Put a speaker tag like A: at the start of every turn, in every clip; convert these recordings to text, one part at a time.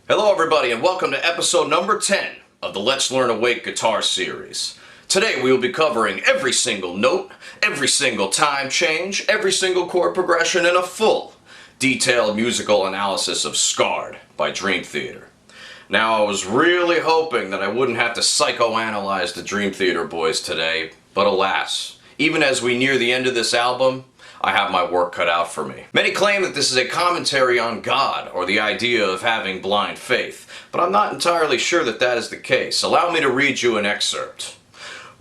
A: Hello everybody and welcome to episode number 10 of the Let's Learn Awake guitar series. Today we will be covering every single note, every single time change, every single chord progression, and a full, detailed musical analysis of Scarred by Dream Theater. Now I was really hoping that I wouldn't have to psychoanalyze the Dream Theater boys today, but alas, even as we near the end of this album, I have my work cut out for me. Many claim that this is a commentary on God, or the idea of having blind faith, but I'm not entirely sure that that is the case. Allow me to read you an excerpt.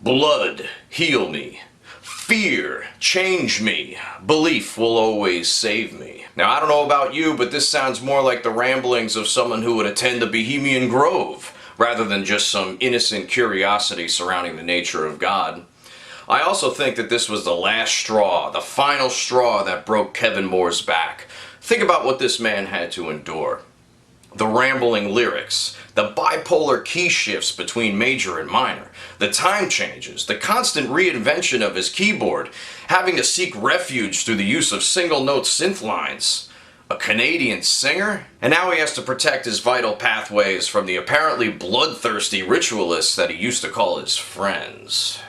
A: Blood, heal me. Fear, change me. Belief will always save me. Now, I don't know about you, but this sounds more like the ramblings of someone who would attend the Bohemian Grove, rather than just some innocent curiosity surrounding the nature of God. I also think that this was the last straw, the final straw that broke Kevin Moore's back. Think about what this man had to endure. The rambling lyrics, the bipolar key shifts between major and minor, the time changes, the constant reinvention of his keyboard, having to seek refuge through the use of single-note synth lines. A Canadian singer? And now he has to protect his vital pathways from the apparently bloodthirsty ritualists that he used to call his friends.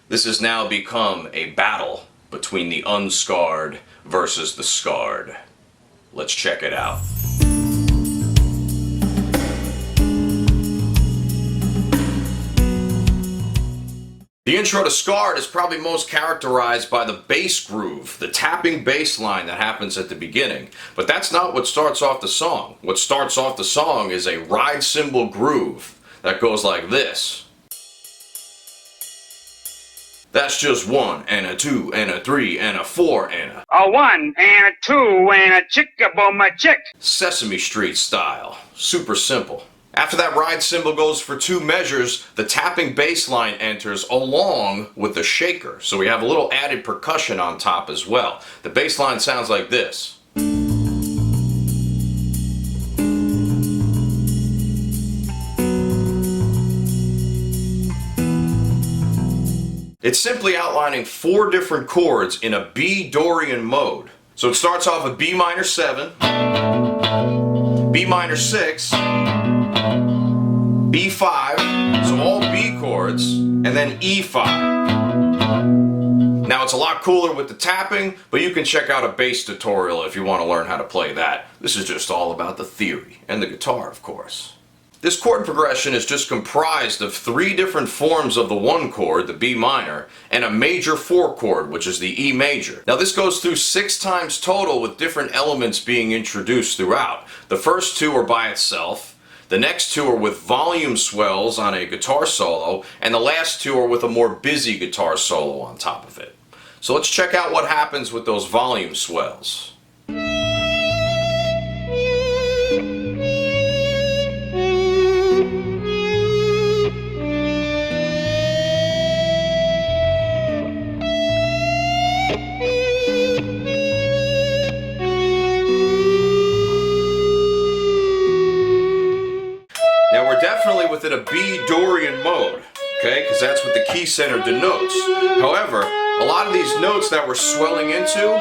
A: This has now become a battle between the unscarred versus the scarred. Let's check it out. The intro to Scarred is probably most characterized by the bass groove, the tapping bass line that happens at the beginning. But that's not what starts off the song. What starts off the song is a ride cymbal groove that goes like this. That's just 1 and a 2 and a 3 and a 4 and a
B: 1 and a 2 and a chicka-boom a chick.
A: Sesame Street style. Super simple. After that ride cymbal goes for 2 measures, the tapping bass line enters along with the shaker. So we have a little added percussion on top as well. The bass line sounds like this. It's simply outlining 4 different chords in a B Dorian mode. So it starts off with B minor 7, B minor 6, B5, so all B chords, and then E5. Now it's a lot cooler with the tapping, but you can check out a bass tutorial if you want to learn how to play that. This is just all about the theory, and the guitar of course. This chord progression is just comprised of 3 different forms of the 1 chord, the B minor, and a major 4 chord, which is the E major. Now this goes through 6 times total with different elements being introduced throughout. The first 2 are by itself, the next 2 are with volume swells on a guitar solo, and the last 2 are with a more busy guitar solo on top of it. So let's check out what happens with those volume swells. Now we're definitely within a B Dorian mode, okay, because that's what the key center denotes. However, a lot of these notes that we're swelling into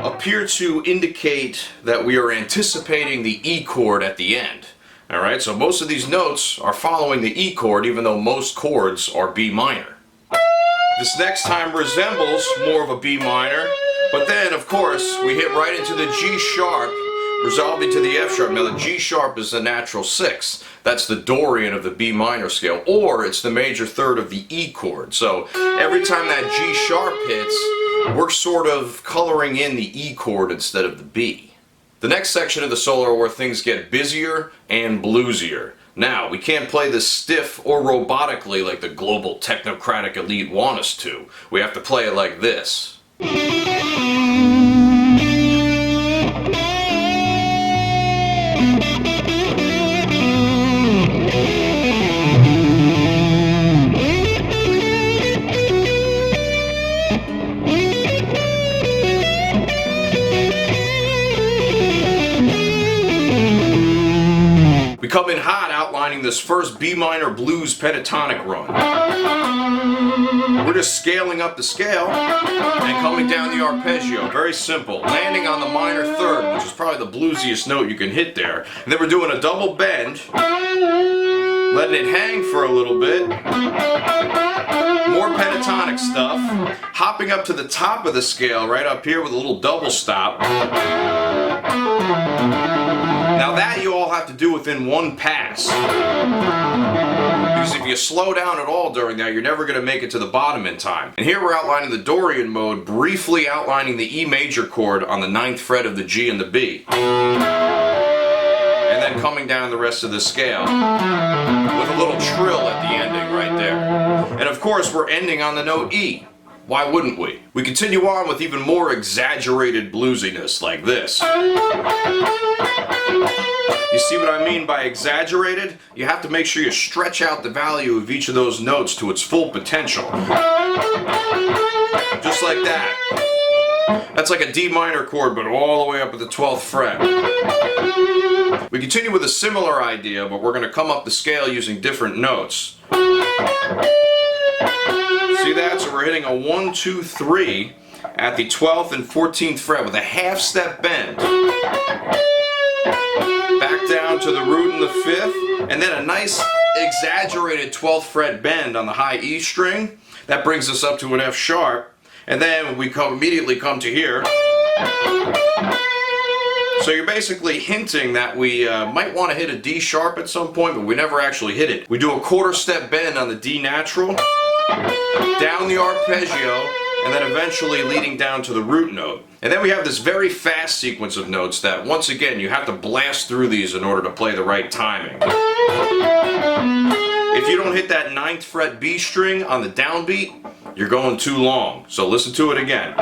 A: appear to indicate that we are anticipating the E chord at the end. Alright, so most of these notes are following the E chord, even though most chords are B minor. This next time resembles more of a B minor, but then, of course, we hit right into the G sharp, resolving to the F sharp. Now the G sharp is the natural 6. That's the Dorian of the B minor scale, or it's the major 3rd of the E chord. So every time that G sharp hits, we're sort of coloring in the E chord instead of the B. The next section of the solo are where things get busier and bluesier. Now, we can't play this stiff or robotically like the global technocratic elite want us to. We have to play it like this. We come in hot outlining this first B minor blues pentatonic run. We're just scaling up the scale and coming down the arpeggio. Very simple. Landing on the minor third, which is probably the bluesiest note you can hit there. And then we're doing a double bend, letting it hang for a little bit. More pentatonic stuff. Hopping up to the top of the scale right up here with a little double stop. Now that you all have to do within one pass. Because if you slow down at all during that, you're never going to make it to the bottom in time. And here we're outlining the Dorian mode, briefly outlining the E major chord on the 9th fret of the G and the B. And then coming down the rest of the scale with a little trill at the ending right there. And of course we're ending on the note E. Why wouldn't we? We continue on with even more exaggerated bluesiness like this. You see what I mean by exaggerated? You have to make sure you stretch out the value of each of those notes to its full potential. Just like that. That's like a D minor chord, but all the way up at the 12th fret. We continue with a similar idea, but we're going to come up the scale using different notes. See that? So we're hitting a 1, 2, 3 at the 12th and 14th fret with a half step bend. Back down to the root in the 5th, and then a nice exaggerated 12th fret bend on the high E string. That brings us up to an F sharp, and then we immediately come to here. So you're basically hinting that we might want to hit a D sharp at some point, but we never actually hit it. We do a quarter step bend on the D natural, down the arpeggio, and then eventually leading down to the root note. And then we have this very fast sequence of notes that, once again, you have to blast through these in order to play the right timing. If you don't hit that 9th fret B string on the downbeat, you're going too long. So listen to it again.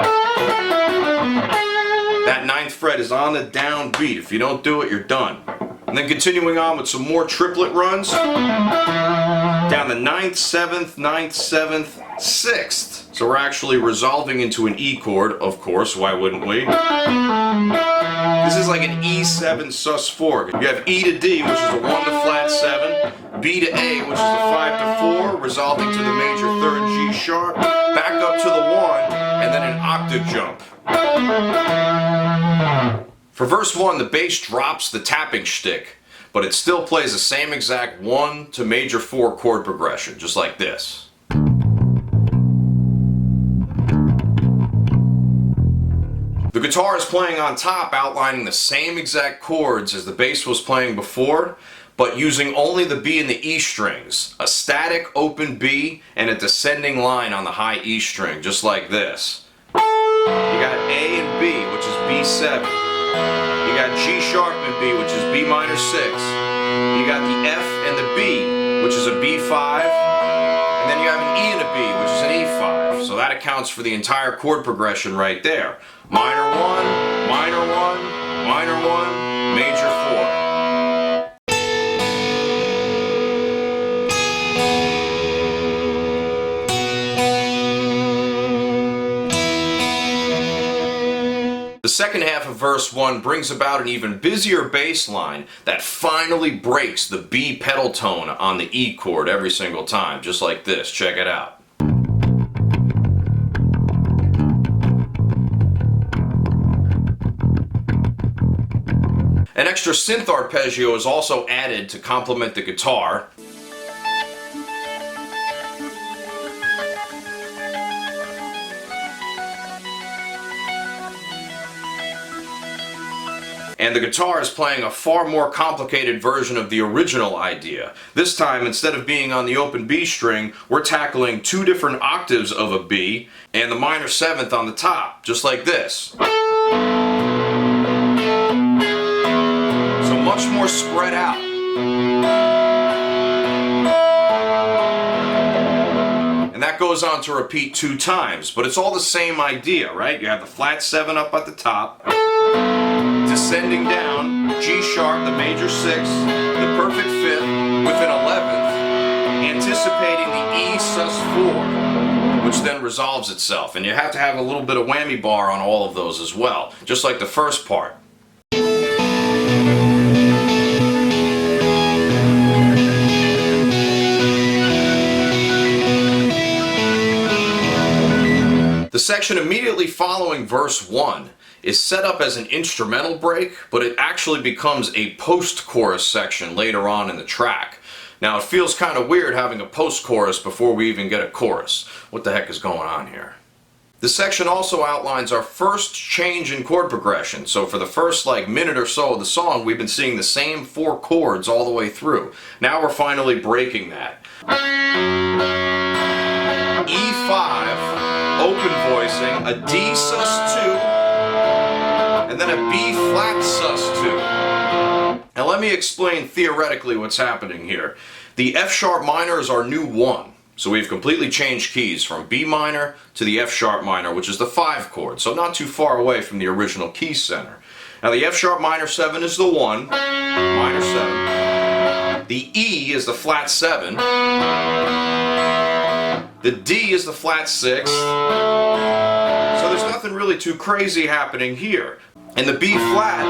A: That 9th fret is on the downbeat. If you don't do it, you're done. And then continuing on with some more triplet runs. Down the 9th, 7th, 9th, 7th, 6th. So we're actually resolving into an E chord, of course, why wouldn't we? This is like an E7 sus4. You have E to D, which is a 1 to flat 7, B to A, which is a 5 to 4, resolving to the major 3rd G sharp, back up to the 1, and then an octave jump. For verse 1, the bass drops the tapping shtick, but it still plays the same exact 1 to major 4 chord progression, just like this. The guitar is playing on top, outlining the same exact chords as the bass was playing before, but using only the B and the E strings, a static open B and a descending line on the high E string, just like this. You got A and B, which is B7. You got G sharp and B, which is B minor 6. You got the F and the B, which is a B5. And then you have an E and a B, which is an E5. So that accounts for the entire chord progression right there. Minor 1, minor 1, minor 1, major 4. The second half of verse 1 brings about an even busier bass line that finally breaks the B pedal tone on the E chord every single time, just like this. Check it out. An extra synth arpeggio is also added to complement the guitar. And the guitar is playing a far more complicated version of the original idea. This time, instead of being on the open B string, we're tackling 2 different octaves of a B and the minor 7th on the top, just like this. So much more spread out. And that goes on to repeat 2 times, but it's all the same idea, right? You have the flat 7 up at the top, descending down, G sharp, the major 6th, the perfect 5th, with an 11th, anticipating the E sus4, which then resolves itself. And you have to have a little bit of whammy bar on all of those as well, just like the first part. section immediately following verse 1 is set up as an instrumental break, but it actually becomes a post-chorus section later on in the track. Now it feels kind of weird having a post-chorus before we even get a chorus. What the heck is going on here? This section also outlines our first change in chord progression. So for the first minute or so of the song, we've been seeing the same 4 chords all the way through. Now we're finally breaking that. E5, open voicing, a D sus2, and then a B flat sus2. Now let me explain theoretically what's happening here. The F sharp minor is our new 1. So we've completely changed keys from B minor to the F sharp minor, which is the 5 chord, so not too far away from the original key center. Now the F sharp minor 7 is the 1, minor 7. The E is the flat 7. The D is the flat 6. So there's nothing really too crazy happening here. And the B flat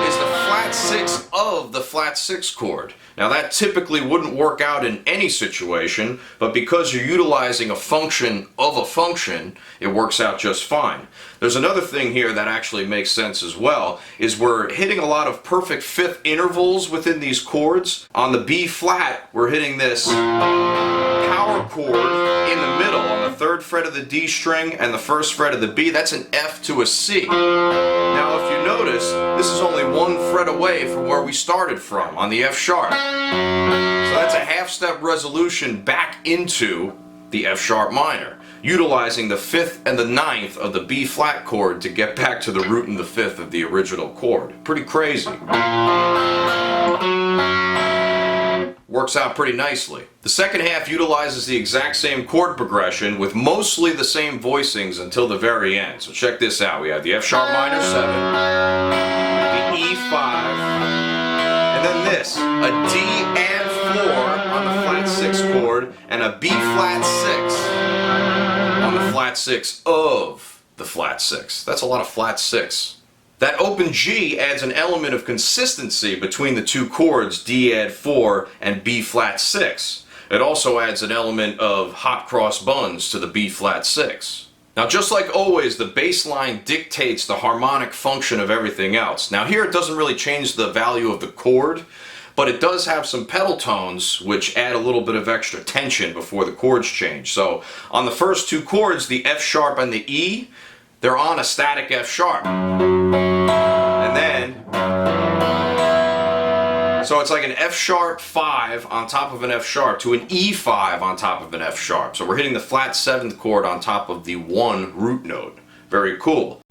A: is the flat 6 of the flat 6 chord. Now that typically wouldn't work out in any situation, but because you're utilizing a function of a function, it works out just fine. There's another thing here that actually makes sense as well, is we're hitting a lot of perfect fifth intervals within these chords. On the B flat, we're hitting this power chord in the middle on the 3rd fret of the D string and the 1st fret of the B. That's an F to a C. Now if you notice, this is only 1 fret away from where we started from on the F sharp. So that's a half-step resolution back into the F sharp minor, utilizing the 5th and the 9th of the B flat chord to get back to the root and the 5th of the original chord. Pretty crazy. Works out pretty nicely. The second half utilizes the exact same chord progression with mostly the same voicings until the very end. So check this out. We have the F sharp minor 7, the E5, and then this, a D and 4 on the flat 6 chord, and a B flat 6 on the flat 6 of the flat 6. That's a lot of flat 6. That open G adds an element of consistency between the 2 chords, D add 4 and B flat 6. It also adds an element of hot cross buns to the B flat 6. Now just like always, the bass line dictates the harmonic function of everything else. Now here it doesn't really change the value of the chord, but it does have some pedal tones which add a little bit of extra tension before the chords change. So on the first 2 chords, the F sharp and the E, they're on a static F sharp. And then, so it's like an F sharp 5 on top of an F sharp to an E5 on top of an F sharp. So we're hitting the flat 7th chord on top of the 1 root note. Very cool.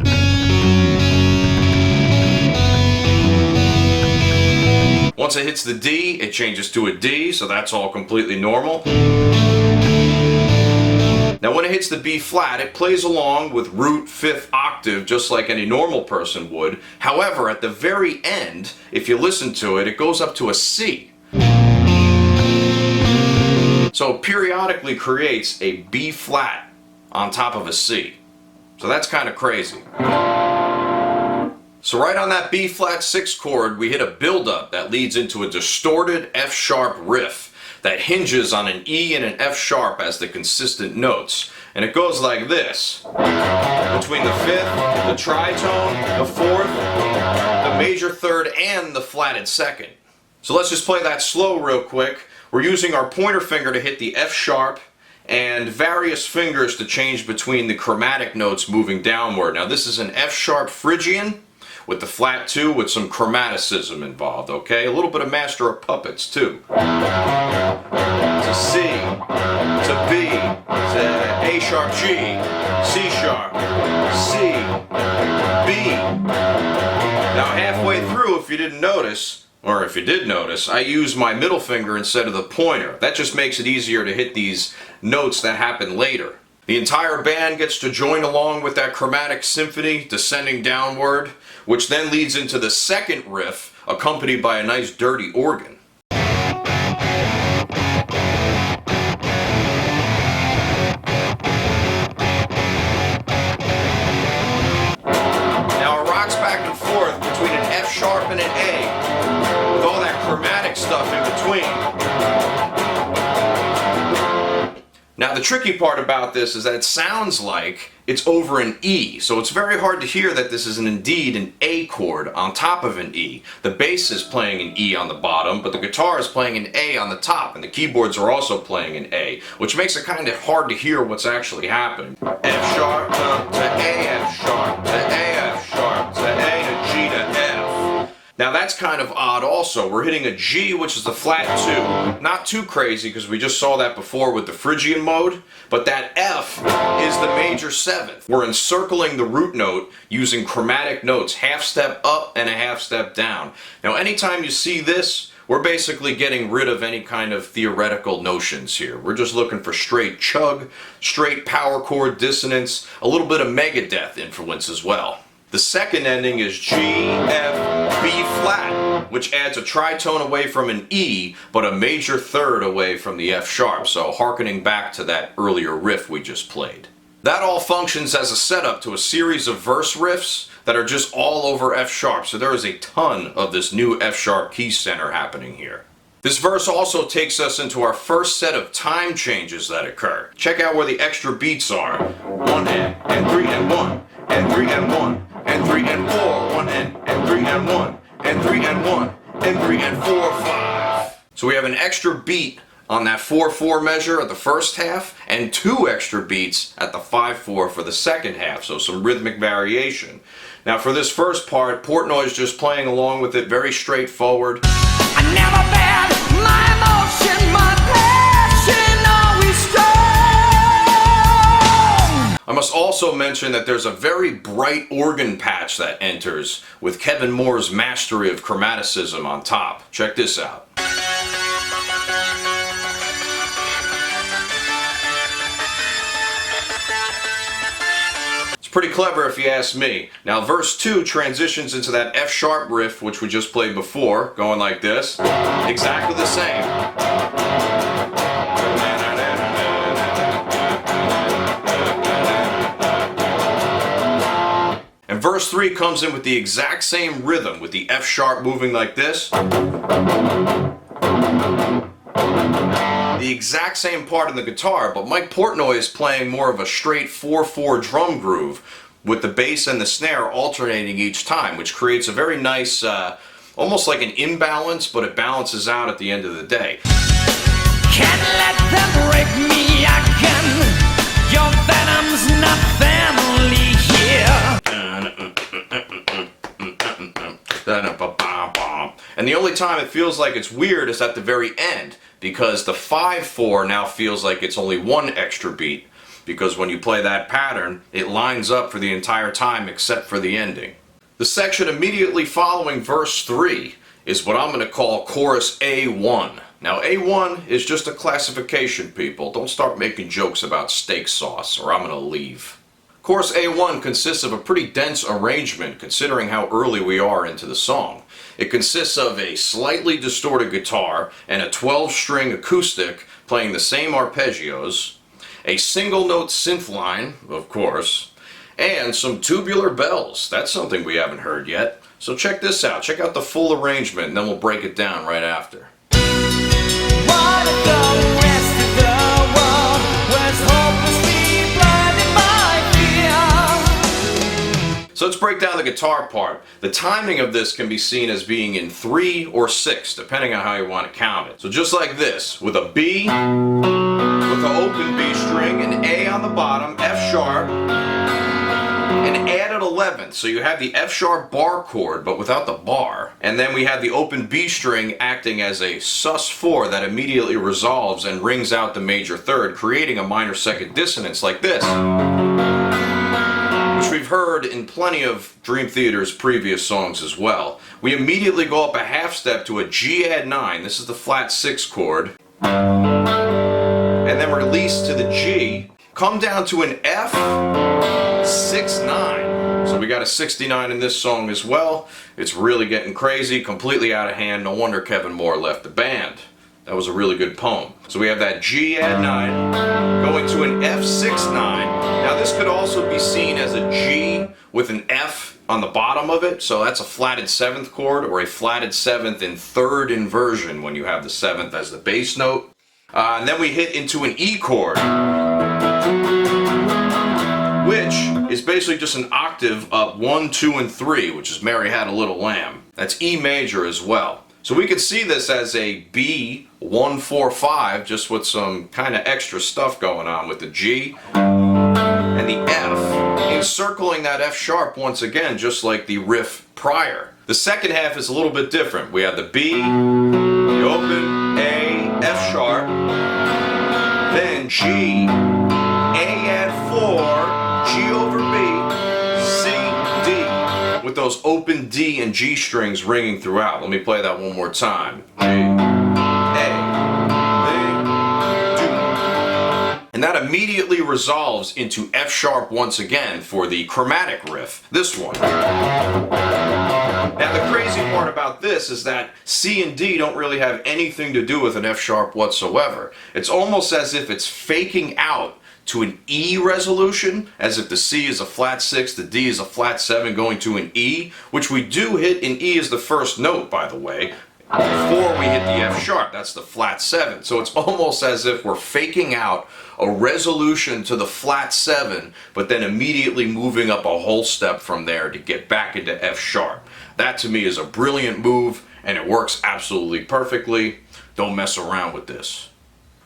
A: Once it hits the D, it changes to a D, so that's all completely normal. Now when it hits the B flat, it plays along with root 5th octave just like any normal person would. However, at the very end, if you listen to it, it goes up to a C. So it periodically creates a B flat on top of a C. So that's kind of crazy. So right on that B flat 6 chord, we hit a build-up that leads into a distorted F sharp riff that hinges on an E and an F sharp as the consistent notes. And it goes like this. Between the 5th, the tritone, the 4th, the major 3rd, and the flatted 2nd. So let's just play that slow real quick. We're using our pointer finger to hit the F sharp and various fingers to change between the chromatic notes moving downward. Now this is an F sharp Phrygian with the flat 2 with some chromaticism involved, okay? A little bit of Master of Puppets too. To C, to B, to A sharp G, C sharp, C, B. Now halfway through, if you didn't notice, or if you did notice, I use my middle finger instead of the pointer. That just makes it easier to hit these notes that happen later. The entire band gets to join along with that chromatic symphony descending downward, which then leads into the second riff, accompanied by a nice dirty organ. Now it rocks back and forth between an F sharp and an A, with all that chromatic stuff in between. Now the tricky part about this is that it sounds like it's over an E, so it's very hard to hear that this is indeed an A chord on top of an E. The bass is playing an E on the bottom, but the guitar is playing an A on the top, and the keyboards are also playing an A, which makes it kind of hard to hear what's actually happening. F sharp to A, F sharp to A, F sharp to A to G to F. Now that's kind of odd also. We're hitting a G, which is the flat 2. Not too crazy, because we just saw that before with the Phrygian mode, but that F is the major 7th. We're encircling the root note using chromatic notes, half step up and a half step down. Now anytime you see this, we're basically getting rid of any kind of theoretical notions here. We're just looking for straight chug, straight power chord dissonance, a little bit of Megadeth influence as well. The second ending is G, F, B flat, which adds a tritone away from an E, but a major 3rd away from the F sharp, so hearkening back to that earlier riff we just played. That all functions as a setup to a series of verse riffs that are just all over F sharp, so there is a ton of this new F sharp key center happening here. This verse also takes us into our first set of time changes that occur. Check out where the extra beats are. 1 and 3 and 1, and 3 and 1, and 3 and 4, 1 and 3 and 1, and 3 and 1, and 3 and 4, 5. So we have an extra beat on that 4-4 measure at the first half, and 2 extra beats at the 5-4 for the second half, so some rhythmic variation. Now for this first part, Portnoy's just playing along with it, very straightforward.
C: I never bad my emotion, my passion always strong.
A: I must also mention that there's a very bright organ patch that enters with Kevin Moore's mastery of chromaticism on top. Check this out. Pretty clever if you ask me. Now verse 2 transitions into that F sharp riff which we just played before, going like this. Exactly the same. And verse 3 comes in with the exact same rhythm, with the F sharp moving like this. The exact same part in the guitar, but Mike Portnoy is playing more of a straight 4-4 drum groove with the bass and the snare alternating each time, which creates a very nice, almost like an imbalance, but it balances out at the end of the day.
C: Can't let them break me again. Your venom's not family here.
A: And the only time it feels like it's weird is at the very end, because the 5-4 now feels like it's only 1 extra beat, because when you play that pattern, it lines up for the entire time except for the ending. The section immediately following verse 3 is what I'm going to call chorus A1. Now A1 is just a classification, people. Don't start making jokes about steak sauce or I'm going to leave. Chorus A1 consists of a pretty dense arrangement considering how early we are into the song. It consists of a slightly distorted guitar and a 12-string acoustic playing the same arpeggios, a single note synth line, of course, and some tubular bells. That's something we haven't heard yet. So check this out. Check out the full arrangement and then we'll break it down right after.
C: What if the rest of the world was hopelessly blinded by fear?
A: So let's break down the guitar part. The timing of this can be seen as being in 3 or 6, depending on how you want to count it. So just like this, with a B, with an open B string, an A on the bottom, F sharp, and added 11th. So you have the F sharp bar chord, but without the bar. And then we have the open B string acting as a sus4 that immediately resolves and rings out the major third, creating a minor second dissonance like this, which we've heard in plenty of Dream Theater's previous songs as well. We immediately go up a half step to a G add 9. This is the flat 6 chord. And then release to the G. Come down to an F 6-9. So we got a 69 in this song as well. It's really getting crazy, completely out of hand. No wonder Kevin Moore left the band. That was a really good poem. So we have that G add 9 going to an F 6-9. Now this could also be seen as a G with an F on the bottom of it. So that's a flatted 7th chord, or a flatted 7th in 3rd inversion when you have the 7th as the bass note. And then we hit into an E chord, which is basically just an octave up 1, 2, and 3, which is Mary Had a Little Lamb. That's E major as well. So we could see this as a B 1, 4, 5, just with some kind of extra stuff going on with the G and the F, encircling that F sharp once again, just like the riff prior. The second half is a little bit different. We have the B, the open, A, F sharp, then G, A add 4, G over B, C, D, with those open D and G strings ringing throughout. Let me play that one more time. G, A, B, D. And that immediately resolves into F sharp once again for the chromatic riff, this one. Now the crazy part about this is that C and D don't really have anything to do with an F sharp whatsoever. It's almost as if it's faking out to an E resolution, as if the C is a flat 6, the D is a flat 7 going to an E, which we do hit in E as the first note, by the way, before we hit the F sharp. That's the flat 7. So it's almost as if we're faking out a resolution to the flat 7, but then immediately moving up a whole step from there to get back into F sharp. That to me is a brilliant move, and it works absolutely perfectly. Don't mess around with this.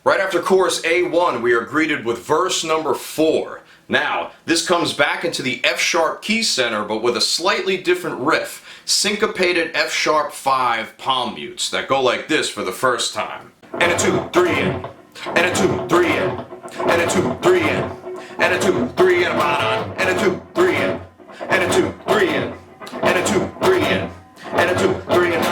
A: Right after chorus A1, we are greeted with verse number 4. Now, this comes back into the F sharp key center, but with a slightly different riff. Syncopated F sharp 5 palm mutes that go like this for the first time. And a 2, 3 in, and a 2, 3 in, and a 2, 3 in, and a 2, 3 in, and a 2, 3 in, and a 2, 3 in, and a 2, 3 in, and a 2, 3 in.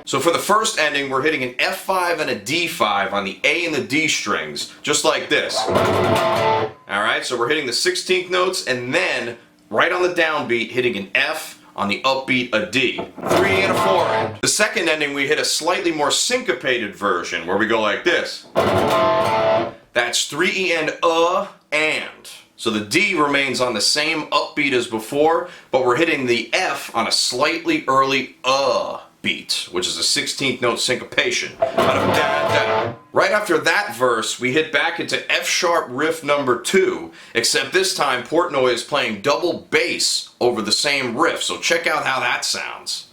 A: So for the first ending, we're hitting an F5 and a D5 on the A and the D strings, just like this. Alright, so we're hitting the 16th notes, and then, right on the downbeat, hitting an F, on the upbeat a D. 3 and a 4 end. The second ending, we hit a slightly more syncopated version, where we go like this. That's 3 E and and. So the D remains on the same upbeat as before, but we're hitting the F on a slightly early beat, which is a 16th note syncopation. Right after that verse, we hit back into F sharp riff number 2, except this time Portnoy is playing double bass over the same riff, so check out how that sounds.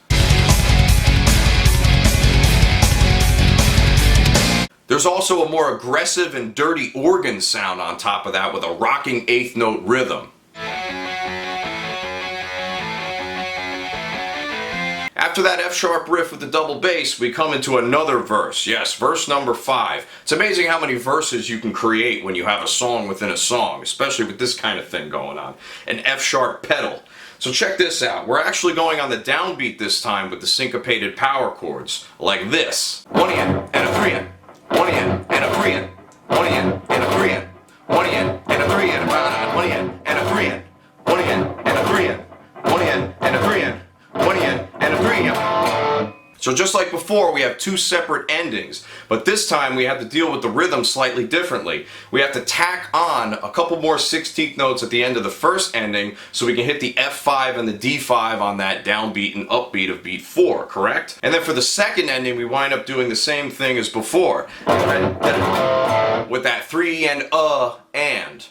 A: There's also a more aggressive and dirty organ sound on top of that with a rocking 8th note rhythm. After that F sharp riff with the double bass, we come into another verse. Yes, verse number 5. It's amazing how many verses you can create when you have a song within a song, especially with this kind of thing going on. An F sharp pedal. So check this out. We're actually going on the downbeat this time with the syncopated power chords, like this. 1 in and a 3 in. 1 in and a 3 in. 1 in and a 3 in. 1 in and a 3 in. 1 in and a 3 in. 1 in and a 3 in. 1 in and a 3 in. 1 in and a 3 in. So just like before, we have two separate endings, but this time we have to deal with the rhythm slightly differently. We have to tack on a couple more 16th notes at the end of the first ending so we can hit the F5 and the D5 on that downbeat and upbeat of beat 4, correct? And then for the second ending, we wind up doing the same thing as before, with that 3 and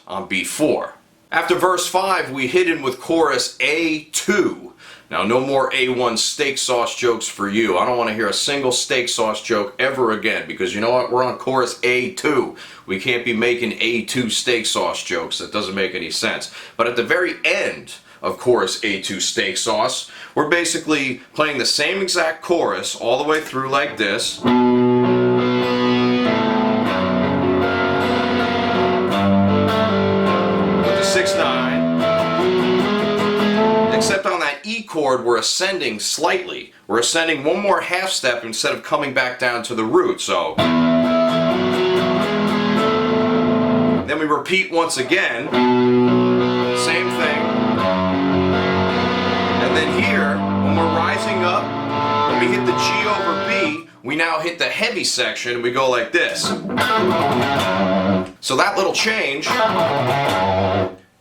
A: on beat 4. After verse 5, we hit in with chorus A2. Now, no more A1 steak sauce jokes for you. I don't want to hear a single steak sauce joke ever again, because you know what? We're on chorus A2. We can't be making A2 steak sauce jokes. That doesn't make any sense. But at the very end of chorus A2 steak sauce, we're basically playing the same exact chorus all the way through like this. With the 6/9. Except on that E chord, we're ascending slightly. We're ascending one more half step instead of coming back down to the root, so. Then we repeat once again. Same thing. And then here, when we're rising up, when we hit the G over B, we now hit the heavy section and we go like this. So that little change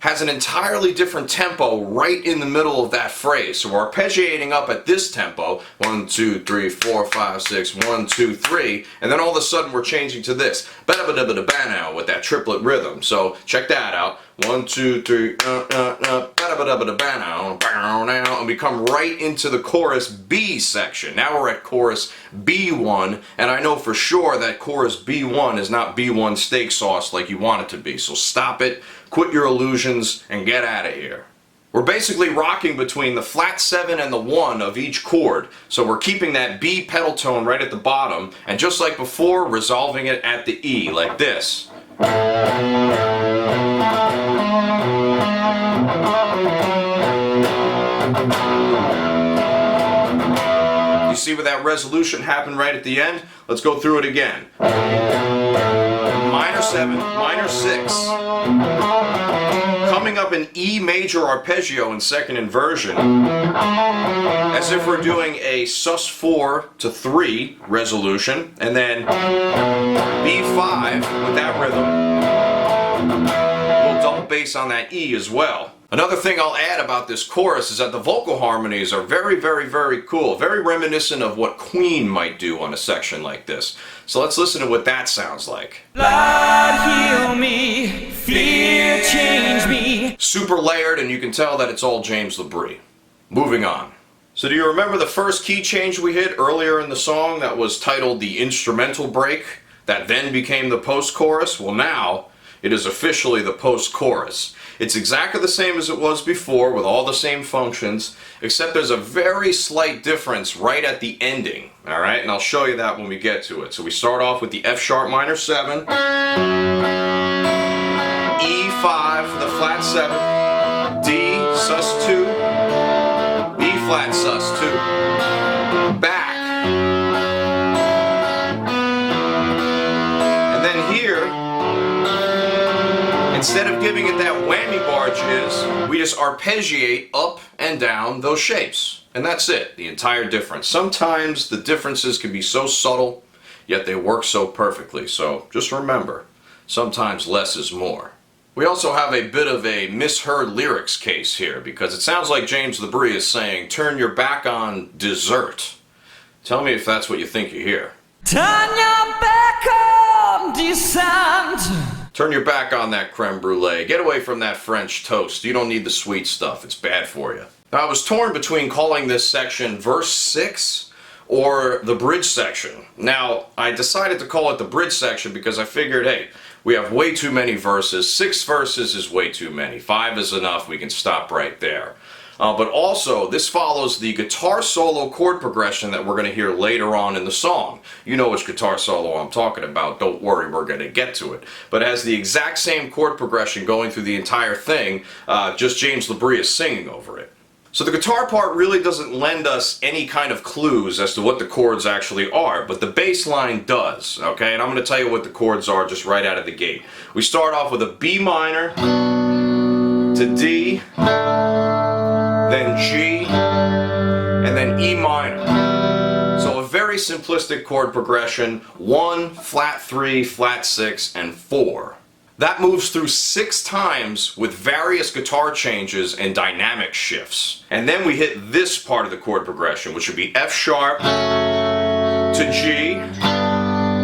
A: has an entirely different tempo right in the middle of that phrase. So we're arpeggiating up at this tempo, 1, 2, 3, 4, 5, 6, 1, 2, 3, and then all of a sudden we're changing to this, ba-da-ba-da-ba-da-ba-now, with that triplet rhythm. So check that out. 1, 2, 3, and we come right into the chorus B section. Now we're at chorus B1, and I know for sure that chorus B1 is not B1 steak sauce like you want it to be. So stop it, quit your illusions, and get out of here. We're basically rocking between the flat 7 and the 1 of each chord. So we're keeping that B pedal tone right at the bottom, and just like before, resolving it at the E, like this. You see where that resolution happened right at the end? Let's go through it again. Minor 7, minor 6. Coming up in E major arpeggio in second inversion, as if we're doing a sus4 to 3 resolution, and then B5 with that rhythm. A little double bass on that E as well. Another thing I'll add about this chorus is that the vocal harmonies are very, very, very cool. Very reminiscent of what Queen might do on a section like this. So let's listen to what that sounds like.
C: Blood heal me, fear change me.
A: Super layered, and you can tell that it's all James LaBrie. Moving on. So do you remember the first key change we hit earlier in the song that was titled the instrumental break, that then became the post-chorus? Well, now it is officially the post-chorus. It's exactly the same as it was before with all the same functions, except there's a very slight difference right at the ending, alright? And I'll show you that when we get to it. So we start off with the F sharp minor 7, E5 for the flat 7, D sus 2, B flat sus 2, back. And then here, instead of giving it that whammy bar jizz, we just arpeggiate up and down those shapes. And that's it, the entire difference. Sometimes the differences can be so subtle, yet they work so perfectly. So just remember, sometimes less is more. We also have a bit of a misheard lyrics case here, because it sounds like James LaBrie is saying, turn your back on dessert. Tell me if that's what you think you hear.
C: Turn your back on descent.
A: Turn your back on that creme brulee. Get away from that French toast. You don't need the sweet stuff. It's bad for you. Now, I was torn between calling this section verse 6 or the bridge section. Now, I decided to call it the bridge section because I figured, hey, we have way too many verses. 6 verses is way too many. 5 is enough. We can stop right there. But also, this follows the guitar solo chord progression that we're going to hear later on in the song. You know which guitar solo I'm talking about. Don't worry, we're going to get to it. But it has the exact same chord progression going through the entire thing, just James LaBrie is singing over it. So the guitar part really doesn't lend us any kind of clues as to what the chords actually are, but the bass line does, okay? And I'm going to tell you what the chords are just right out of the gate. We start off with a B minor to D, then G, and then E minor. So a very simplistic chord progression, 1, flat 3, flat 6, and 4. That moves through 6 times with various guitar changes and dynamic shifts. And then we hit this part of the chord progression, which would be F sharp to G,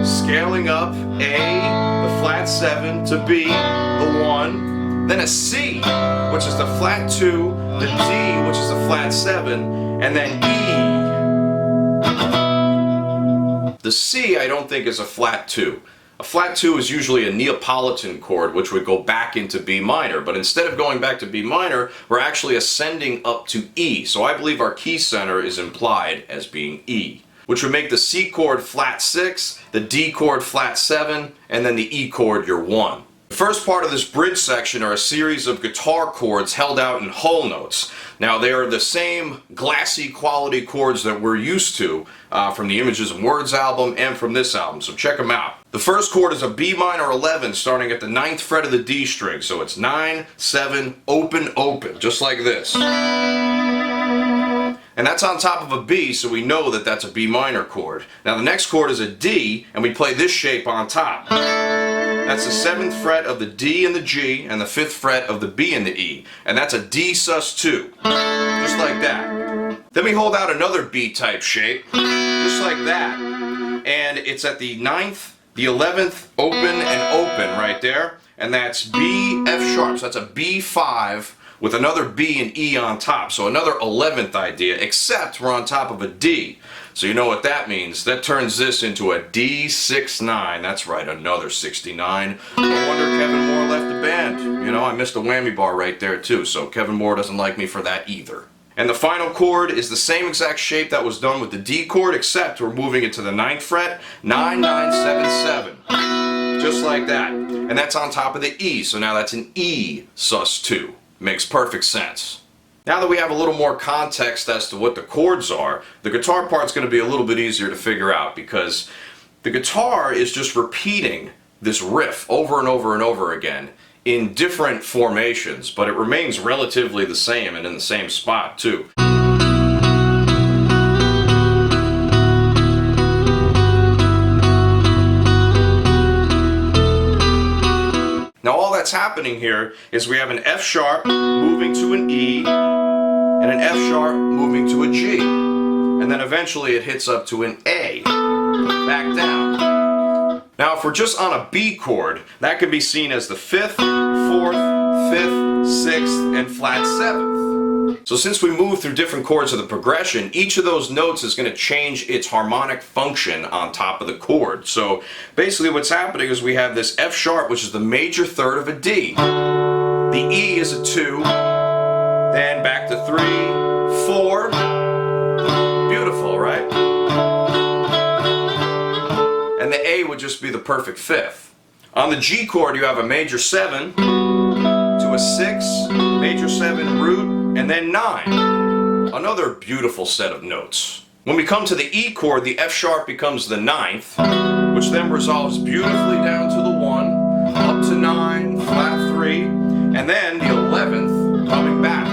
A: scaling up A, the flat 7, to B, the 1, then a C, which is the flat 2, the D, which is the flat 7, and then E. The C I don't think is a flat 2. A flat 2 is usually a Neapolitan chord, which would go back into B minor, but instead of going back to B minor, we're actually ascending up to E. So I believe our key center is implied as being E, which would make the C chord flat 6, the D chord flat 7, and then the E chord your 1. The first part of this bridge section are a series of guitar chords held out in whole notes. Now they are the same glassy quality chords that we're used to from the Images and Words album and from this album, so check them out. The first chord is a B minor 11 starting at the 9th fret of the D string, so it's 9, 7, open, open, just like this. And that's on top of a B, so we know that that's a B minor chord. Now the next chord is a D, and we play this shape on top. That's the 7th fret of the D and the G, and the 5th fret of the B and the E. And that's a D sus 2, just like that. Then we hold out another B-type shape, just like that. And it's at the 9th, the 11th, open and open right there. and that's B, F sharp. So that's a B5 with another B and E on top. So another 11th idea, except we're on top of a D. So you know what that means. That turns this into a D69. That's right, another 69. No wonder Kevin Moore left the band. You know, I missed a whammy bar right there too, so Kevin Moore doesn't like me for that either. And the final chord is the same exact shape that was done with the D chord, except we're moving it to the 9th fret, 9, 9, 7, 7. Just like that. And that's on top of the E, so now that's an E sus2. Makes perfect sense. Now that we have a little more context as to what the chords are, the guitar part's going to be a little bit easier to figure out because the guitar is just repeating this riff over and over and over again in different formations, but it remains relatively the same and in the same spot too. Now all that's happening here is we have an F sharp moving to an E and an F sharp moving to a G. And then eventually it hits up to an A, back down. Now if we're just on a B chord, that can be seen as the 5th, 4th, 5th, 6th, and flat 7th. So since we move through different chords of the progression, each of those notes is going to change its harmonic function on top of the chord. So basically what's happening is we have this F sharp, which is the major third of a D. The E is a 2, then back to 3, 4. Beautiful, right? And the A would just be the perfect 5th. On the G chord you have a major 7 to a 6, major 7 root, and then 9. Another beautiful set of notes. When we come to the E chord, the F sharp becomes the 9th, which then resolves beautifully down to the 1, up to 9, flat 3, and then the 11th coming back.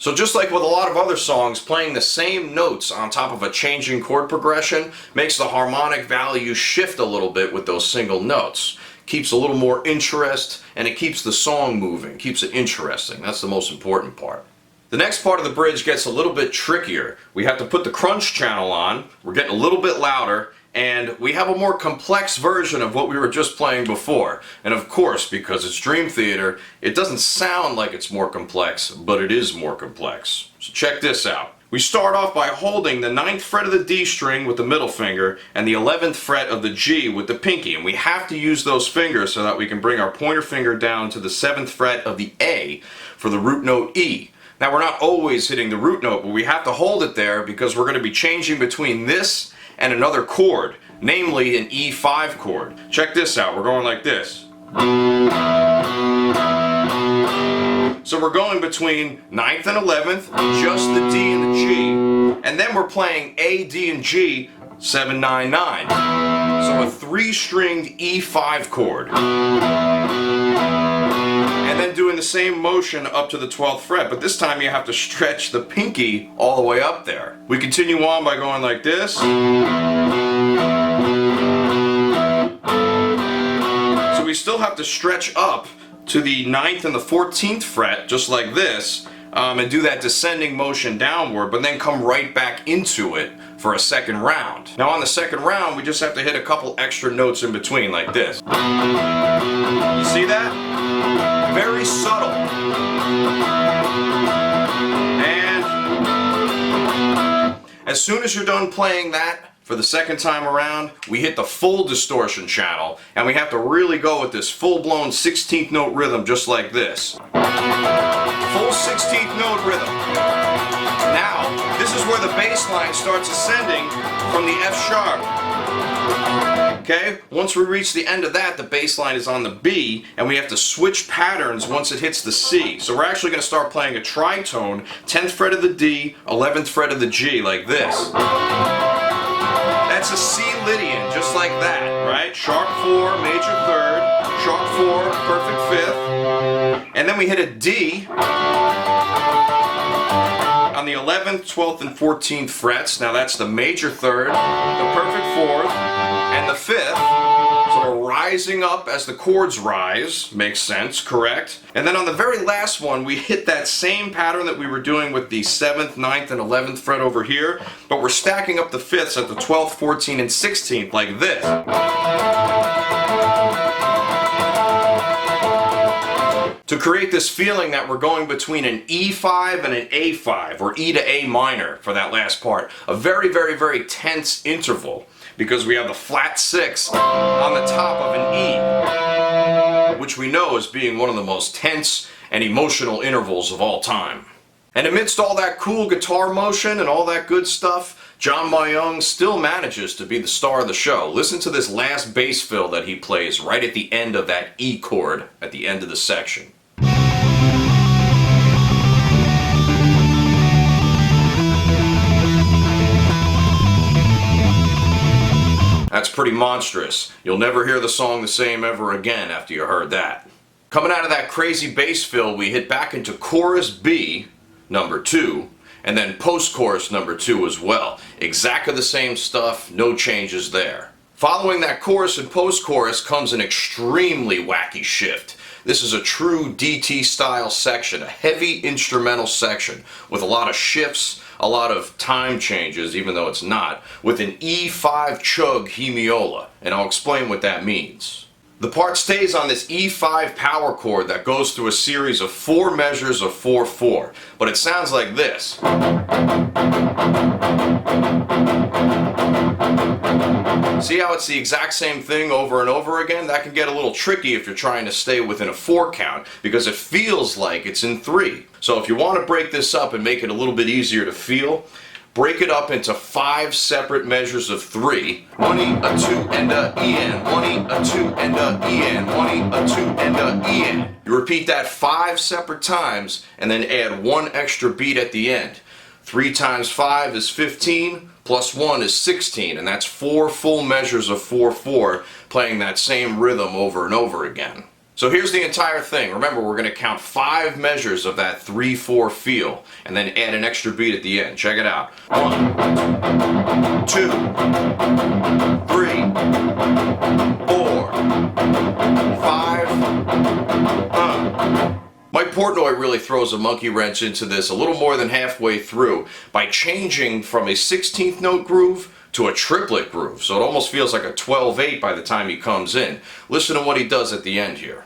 A: So just like with a lot of other songs, playing the same notes on top of a changing chord progression makes the harmonic value shift a little bit with those single notes. Keeps a little more interest, and it keeps the song moving, keeps it interesting. That's the most important part. The next part of the bridge gets a little bit trickier. We have to put the crunch channel on, we're getting a little bit louder, and we have a more complex version of what we were just playing before. And of course, because it's Dream Theater, it doesn't sound like it's more complex, but it is more complex. So check this out. We start off by holding the 9th fret of the D string with the middle finger and the 11th fret of the G with the pinky, and we have to use those fingers so that we can bring our pointer finger down to the 7th fret of the A for the root note E. Now we're not always hitting the root note, but we have to hold it there because we're going to be changing between this and another chord, namely an E5 chord. Check this out, we're going like this. So we're going between 9th and 11th, just the D and the G, and then we're playing A, D, and G, 7, 9, 9. So a 3-stringed E5 chord. And then doing the same motion up to the 12th fret, but this time you have to stretch the pinky all the way up there. We continue on by going like this. So we still have to stretch up to the 9th and the 14th fret, just like this, and do that descending motion downward, but then come right back into it for a second round. Now on the second round, we just have to hit a couple extra notes in between, like this. You see that? Very subtle. And as soon as you're done playing that, for the second time around, we hit the full distortion channel, and we have to really go with this full-blown 16th note rhythm just like this. Full 16th note rhythm. Now, this is where the bass line starts ascending from the F sharp. Okay? Once we reach the end of that, the bass line is on the B, and we have to switch patterns once it hits the C. So we're actually going to start playing a tritone, 10th fret of the D, 11th fret of the G, like this. That's a C Lydian, just like that, right? Sharp 4, major 3rd, sharp 4, perfect 5th, and then we hit a D on the 11th, 12th, and 14th frets. Now that's the major 3rd, the perfect 4th, and the 5th. So we're rising up as the chords rise, makes sense, correct? And then on the very last one, we hit that same pattern that we were doing with the 7th, 9th, and 11th fret over here, but we're stacking up the 5ths at the 12th, 14th, and 16th, like this. create this feeling that we're going between an E5 and an A5, or E to A minor for that last part. A very, very, very tense interval, because we have the flat 6 on the top of an E, which we know as being one of the most tense and emotional intervals of all time. And amidst all that cool guitar motion and all that good stuff, John Myung still manages to be the star of the show. Listen to this last bass fill that he plays right at the end of that E chord at the end of the section. That's pretty monstrous. You'll never hear the song the same ever again after you heard that. Coming out of that crazy bass fill, we hit back into chorus B, number 2, and then post-chorus number 2 as well. Exactly the same stuff, no changes there. Following that chorus and post-chorus comes an extremely wacky shift. This is a true DT style section, a heavy instrumental section with a lot of shifts, a lot of time changes, even though it's not, with an E5 Chug hemiola, and I'll explain what that means. The part stays on this E5 power chord that goes through a series of 4 measures of 4/4, but it sounds like this. See how it's the exact same thing over and over again? That can get a little tricky if you're trying to stay within a 4 count, because it feels like it's in 3. So if you want to break this up and make it a little bit easier to feel, break it up into 5 separate measures of 3. 1 E, a 2, and a E-N. 1 E, a 2, and a E-N. 1 E, a 2, and a E-N. You repeat that 5 separate times, and then add 1 extra beat at the end. 3 times 5 is 15, plus 1 is 16, and that's 4 full measures of 4/4, playing that same rhythm over and over again. So here's the entire thing. Remember, we're going to count 5 measures of that 3/4 feel, and then add an extra beat at the end. Check it out. 1, 2, 3, 4, 5. Mike Portnoy really throws a monkey wrench into this a little more than halfway through by changing from a 16th note groove to a triplet groove. So it almost feels like a 12/8 by the time he comes in. Listen to what he does at the end here.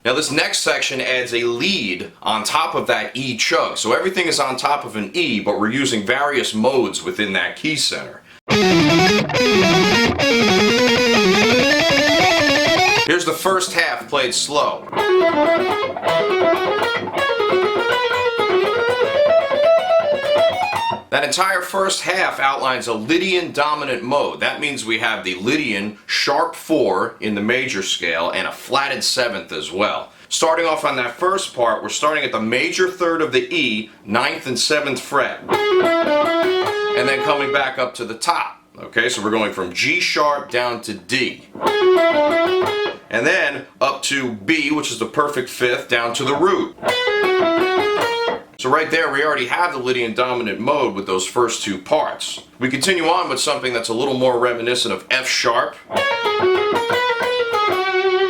A: Now this next section adds a lead on top of that E chug. So everything is on top of an E, but we're using various modes within that key center. Here's the first half played slow. That entire first half outlines a Lydian dominant mode. That means we have the Lydian sharp 4 in the major scale and a flatted 7th as well. Starting off on that first part, we're starting at the major third of the E, 9th and 7th fret, and then coming back up to the top. Okay, so we're going from G sharp down to D, and then up to B, which is the perfect 5th, down to the root. So right there, we already have the Lydian dominant mode with those first 2 parts. We continue on with something that's a little more reminiscent of F sharp,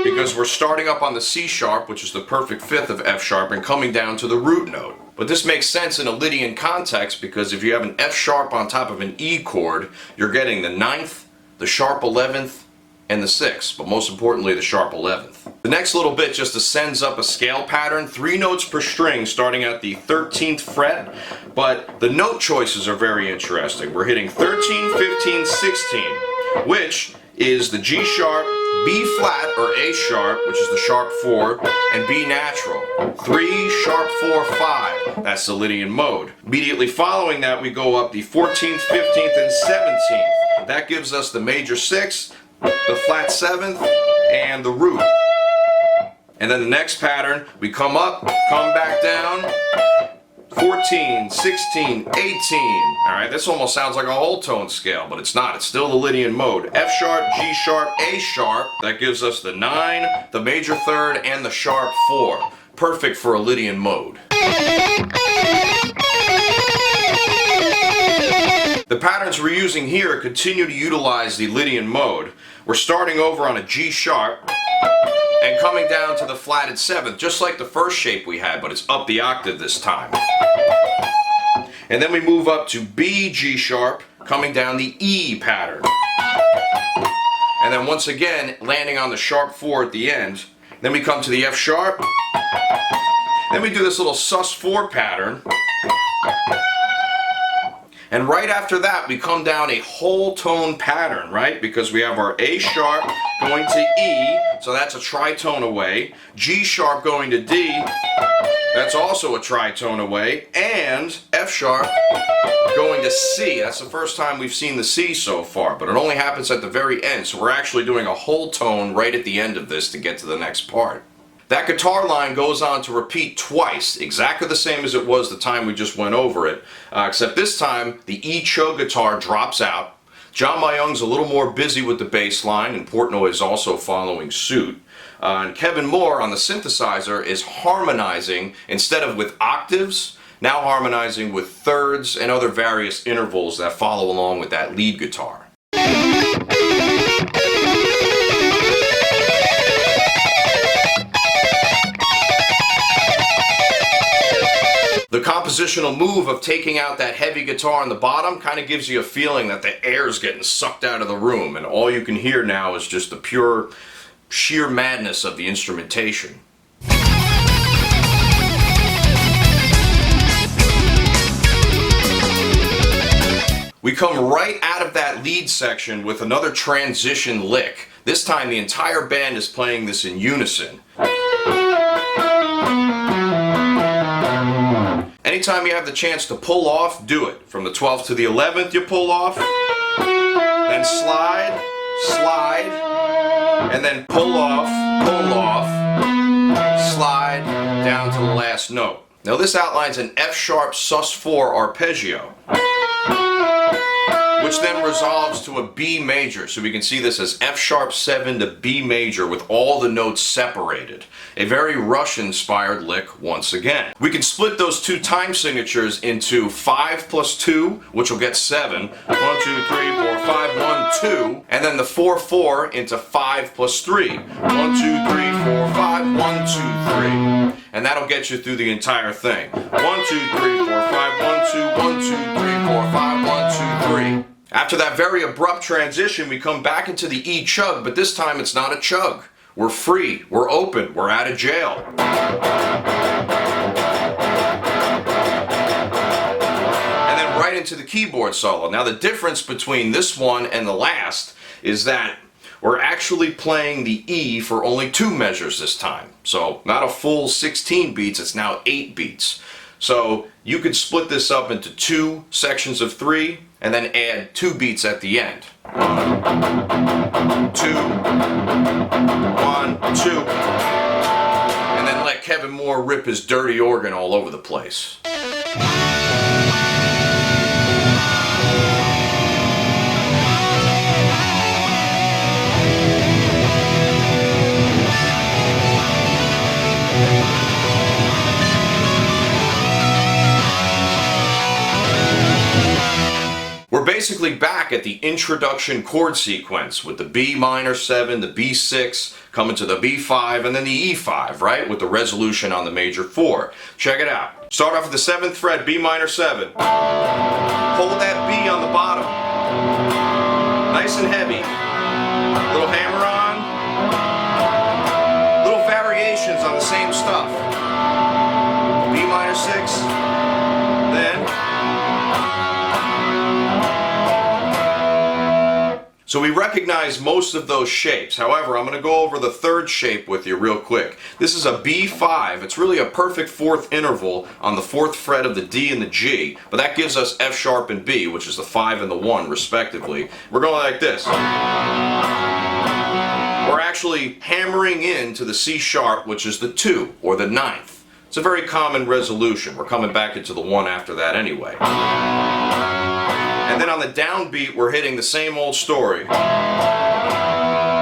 A: because we're starting up on the C sharp, which is the perfect 5th of F sharp, and coming down to the root note. But this makes sense in a Lydian context, because if you have an F sharp on top of an E chord, you're getting the 9th, the sharp 11th, and the 6th, but most importantly the sharp 11th. The next little bit just ascends up a scale pattern, 3 notes per string starting at the 13th fret, but the note choices are very interesting. We're hitting 13, 15, 16, which is the G sharp, B flat or A sharp, which is the sharp 4, and B natural. 3, sharp 4, 5. That's the Lydian mode. Immediately following that, we go up the 14th, 15th, and 17th. That gives us the major 6th, the flat 7th, and the root. And then the next pattern, we come up, come back down, 14, 16, 18. Alright, this almost sounds like a whole tone scale, but it's not. It's still the Lydian mode. F sharp, G sharp, A sharp. That gives us the 9, the major 3rd, and the sharp 4. Perfect for a Lydian mode. The patterns we're using here continue to utilize the Lydian mode. We're starting over on a G sharp and coming down to the flatted 7th, just like the first shape we had, but it's up the octave this time. And then we move up to B, G sharp, coming down the E pattern. and then once again landing on the sharp 4 at the end. Then we come to the F sharp. Then we do this little sus4 pattern. And right after that, we come down a whole tone pattern, right? Because we have our A sharp going to E, so that's a tritone away. G sharp going to D, that's also a tritone away. And F sharp going to C. That's the first time we've seen the C so far, but it only happens at the very end. So we're actually doing a whole tone right at the end of this to get to the next part. That guitar line goes on to repeat twice, exactly the same as it was the time we just went over it, except this time the E Chug guitar drops out. John Mayung's a little more busy with the bass line, and Portnoy is also following suit. And Kevin Moore on the synthesizer is harmonizing instead of with octaves, now harmonizing with thirds and other various intervals that follow along with that lead guitar. The compositional move of taking out that heavy guitar on the bottom kind of gives you a feeling that the air's getting sucked out of the room, and all you can hear now is just the pure, sheer madness of the instrumentation. We come right out of that lead section with another transition lick. This time the entire band is playing this in unison. Anytime you have the chance to pull off, do it. From the 12th to the 11th, you pull off, then slide, slide, and then pull off, slide, down to the last note. Now this outlines an F sharp sus4 arpeggio, which then resolves to a B major. So we can see this as F sharp 7 to B major with all the notes separated. A very Rush-inspired lick once again. We can split those two time signatures into 5 plus 2, which will get 7. 1, 2, 3, 4, 5, 1, 2. And then the 4, 4 into 5 plus 3. 1, 2, 3, 4, 5, 1, 2, 3. And that'll get you through the entire thing. 1, 2, 3, 4, 5, 1, 2, 1, 2, 3, 4, 5, 1, 2, 3. After that very abrupt transition, we come back into the E Chug, but this time it's not a chug. We're free, we're open, we're out of jail. And then right into the keyboard solo. Now the difference between this one and the last is that we're actually playing the E for only 2 measures this time. So not a full 16 beats, it's now 8 beats. So you could split this up into 2 sections of 3 and then add 2 beats at the end. 1, 2, 1, 2. And then let Kevin Moore rip his dirty organ all over the place. We're basically back at the introduction chord sequence with the B minor 7, the B6, coming to the B5, and then the E5, right? With the resolution on the major 4. Check it out. Start off with the 7th fret, B minor 7. Hold that B on the bottom. Nice and heavy. Little hammer on. Little variations on the same stuff. B minor 6. Then. So we recognize most of those shapes. However, I'm going to go over the 3rd shape with you real quick. This is a B5. It's really a perfect 4th interval on the 4th fret of the D and the G, but that gives us F sharp and B, which is the 5 and the 1 respectively. We're going like this. We're actually hammering into the C sharp, which is the 2 or the 9th. It's a very common resolution. We're coming back into the 1 after that anyway. And then on the downbeat, we're hitting the same old story.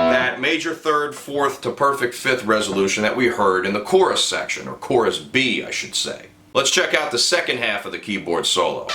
A: That major 3rd, 4th to perfect 5th resolution that we heard in the chorus section, or chorus B, I should say. Let's check out the second half of the keyboard solo.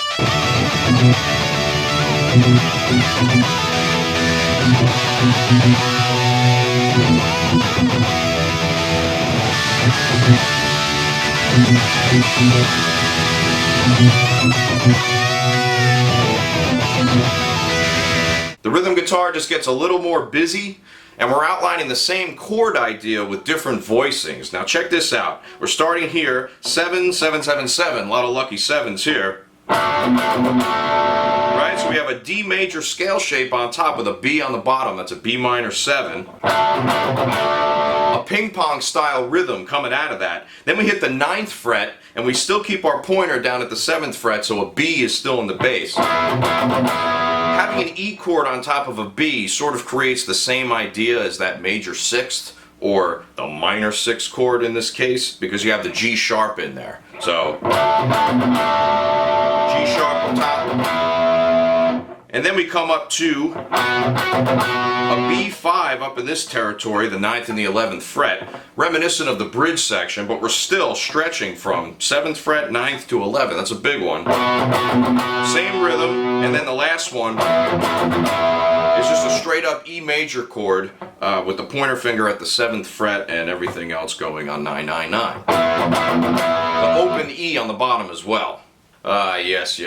A: The The rhythm guitar just gets a little more busy, and we're outlining the same chord idea with different voicings. Now check this out. We're starting here, 7, 7, 7, 7, a lot of lucky 7s here. Right, so we have a D major scale shape on top with a B on the bottom. That's a B minor 7. A ping pong style rhythm coming out of that. Then we hit the 9th fret, and we still keep our pointer down at the 7th fret, so a B is still in the bass. Having an E chord on top of a B sort of creates the same idea as that major 6th, or the minor 6th chord in this case, because you have the G sharp in there. So, G sharp on top. And then we come up to a B5 up in this territory, the 9th and the 11th fret, reminiscent of the bridge section, but we're still stretching from 7th fret, 9th to 11th. That's a big one. Same rhythm, and then the last one is just a straight up E major chord with the pointer finger at the 7th fret and everything else going on 999. The open E on the bottom as well. Yes.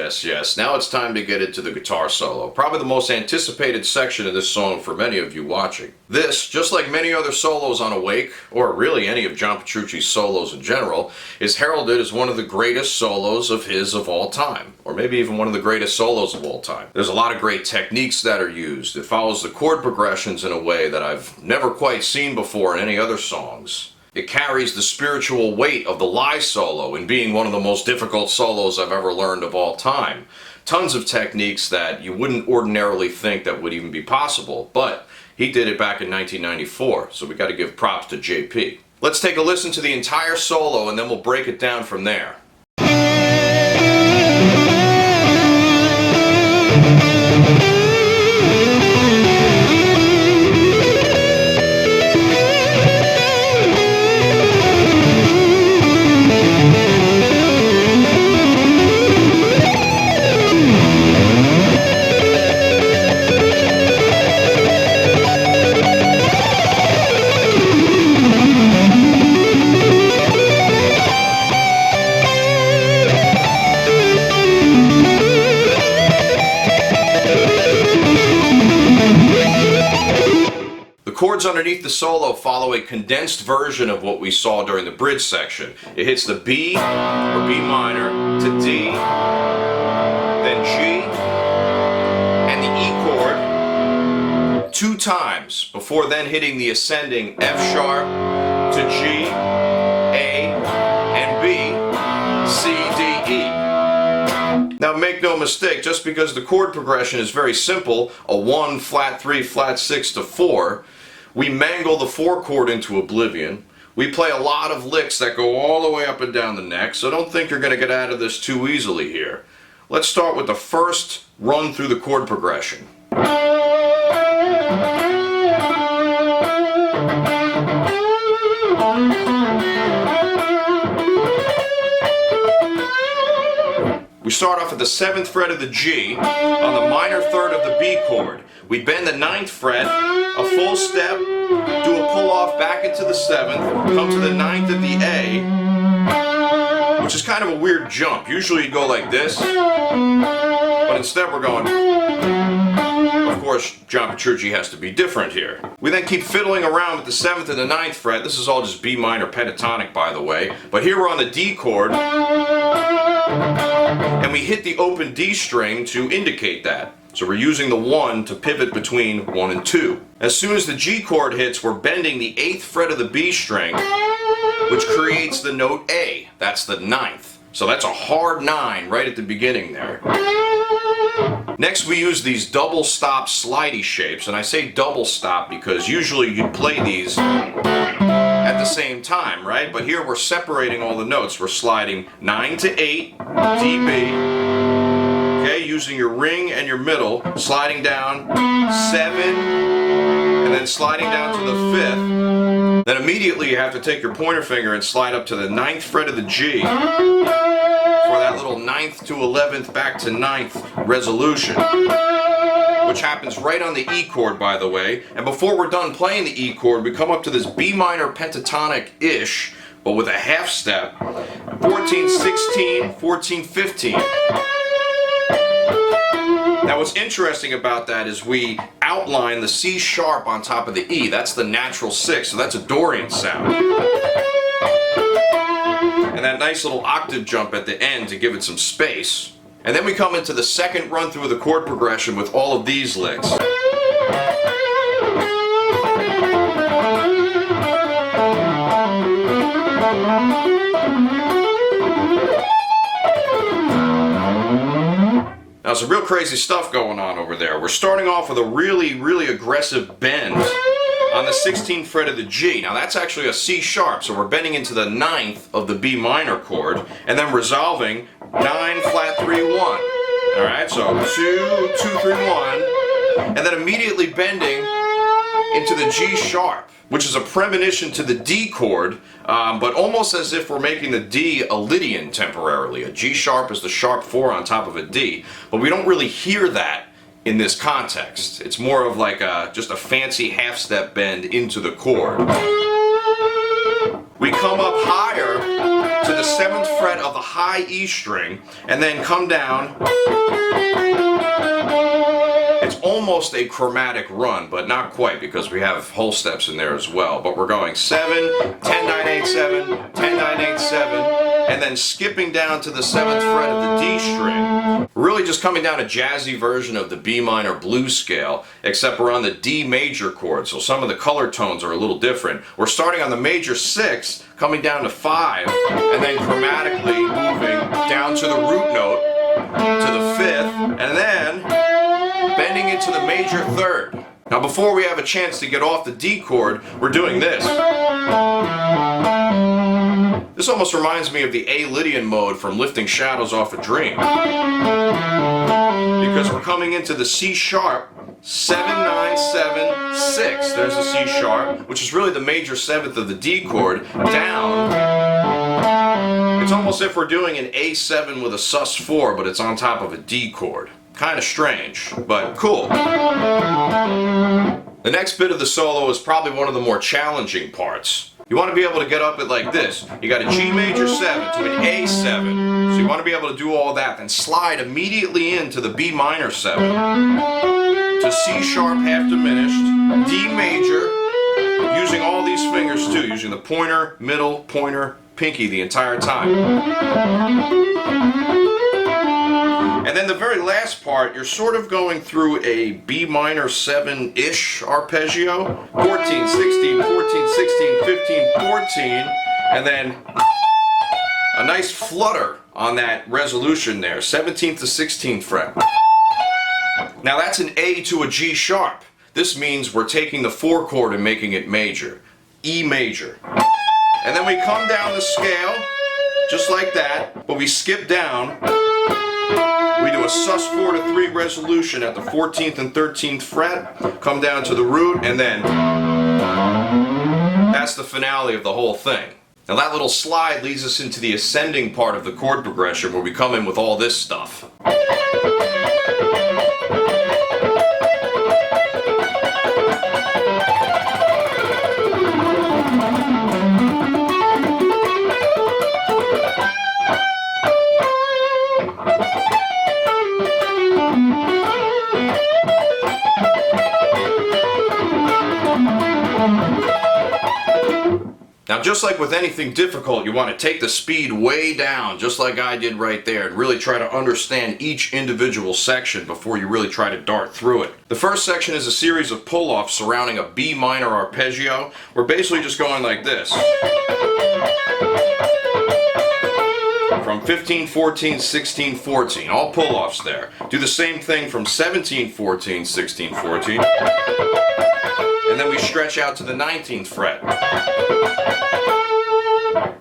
A: Now it's time to get into the guitar solo. Probably the most anticipated section of this song for many of you watching. This, just like many other solos on Awake, or really any of John Petrucci's solos in general, is heralded as one of the greatest solos of his of all time. Or maybe even one of the greatest solos of all time. There's a lot of great techniques that are used. It follows the chord progressions in a way that I've never quite seen before in any other songs. It carries the spiritual weight of the Lie solo in being one of the most difficult solos I've ever learned of all time. Tons of techniques that you wouldn't ordinarily think that would even be possible, but he did it back in 1994, so we got to give props to JP. Let's take a listen to the entire solo and then we'll break it down from there. The chords underneath the solo follow a condensed version of what we saw during the bridge section. It hits the B, or B minor, to D, then G, and the E chord 2 times before then hitting the ascending F sharp to G, A, and B, C, D, E. Now make no mistake, just because the chord progression is very simple, a 1, flat 3, flat 6 to 4, we mangle the 4 chord into oblivion. We play a lot of licks that go all the way up and down the neck, so don't think you're going to get out of this too easily here. Let's start with the first run through the chord progression. We start off at the 7th fret of the G on the minor 3rd of the B chord. We bend the 9th fret, a full step, do a pull off back into the 7th, come to the 9th of the A, which is kind of a weird jump. Usually you go like this, but instead we're going. Of course, John Petrucci has to be different here. We then keep fiddling around with the 7th and the 9th fret. This is all just B minor pentatonic, by the way. But here we're on the D chord, and we hit the open D string to indicate that. So we're using the 1 to pivot between 1 and 2. As soon as the G chord hits, we're bending the 8th fret of the B string, which creates the note A. That's the 9th. So that's a hard 9 right at the beginning there. Next we use these double stop slidey shapes, and I say double stop because usually you'd play these at the same time, right? But here we're separating all the notes. We're sliding 9 to 8, D, B, okay, using your ring and your middle, sliding down 7, and then sliding down to the 5th. Then immediately you have to take your pointer finger and slide up to the 9th fret of the G for that little 9th to 11th back to 9th resolution, which happens right on the E chord, by the way. And before we're done playing the E chord, we come up to this B minor pentatonic-ish, but with a half step, 14, 16, 14, 15. Now what's interesting about that is we outline the C sharp on top of the E. That's the natural 6, so that's a Dorian sound. And that nice little octave jump at the end to give it some space. And then we come into the second run through of the chord progression with all of these licks. Now, some real crazy stuff going on over there. We're starting off with a really, really aggressive bend on the 16th fret of the G. Now, that's actually a C sharp, so we're bending into the 9th of the B minor chord, and then resolving 9, flat 3, 1. All right, so 2, 2, 3, 1, and then immediately bending into the G sharp, which is a premonition to the D chord, but almost as if we're making the D a Lydian temporarily. A G sharp is the sharp 4 on top of a D, but we don't really hear that in this context. It's more of like just a fancy half-step bend into the chord. We come up higher to the 7th fret of the high E string, and then come down. It's almost a chromatic run, but not quite, because we have whole steps in there as well. But we're going 7, 10, 9, 8, 7, 10, 9, 8, 7, and then skipping down to the 7th fret of the D string. We're really just coming down a jazzy version of the B minor blues scale, except we're on the D major chord, so some of the color tones are a little different. We're starting on the major 6, coming down to 5, and then chromatically moving down to the root note, to the 5th, and then bending into the major 3rd. Now, before we have a chance to get off the D chord, we're doing this. This almost reminds me of the A Lydian mode from Lifting Shadows Off a Dream. Because we're coming into the C sharp, 7, 9, 7, 6. There's the C sharp, which is really the major 7th of the D chord, down. It's almost if we're doing an A7 with a sus4, but it's on top of a D chord. Kind of strange, but cool. The next bit of the solo is probably one of the more challenging parts. You want to be able to get up it like this. You got a G major 7 to an A7. So you want to be able to do all that, then slide immediately into the B minor 7 to C sharp half diminished, D major, using all these fingers too, using the pointer, middle, pointer, pinky the entire time. And then the very last part, you're sort of going through a B minor 7-ish arpeggio. 14, 16, 14, 16, 15, 14. And then a nice flutter on that resolution there, 17th to 16th fret. Now that's an A to a G sharp. This means we're taking the 4 chord and making it major. E major. And then we come down the scale, just like that, but we skip down. We do a sus4 to 3 resolution at the 14th and 13th fret, come down to the root, and then that's the finale of the whole thing. Now that little slide leads us into the ascending part of the chord progression where we come in with all this stuff. Now, just like with anything difficult, you want to take the speed way down, just like I did right there, and really try to understand each individual section before you really try to dart through it. The first section is a series of pull-offs surrounding a B minor arpeggio. We're basically just going like this. From 15, 14, 16, 14, all pull-offs there. Do the same thing from 17, 14, 16, 14. And then we stretch out to the 19th fret.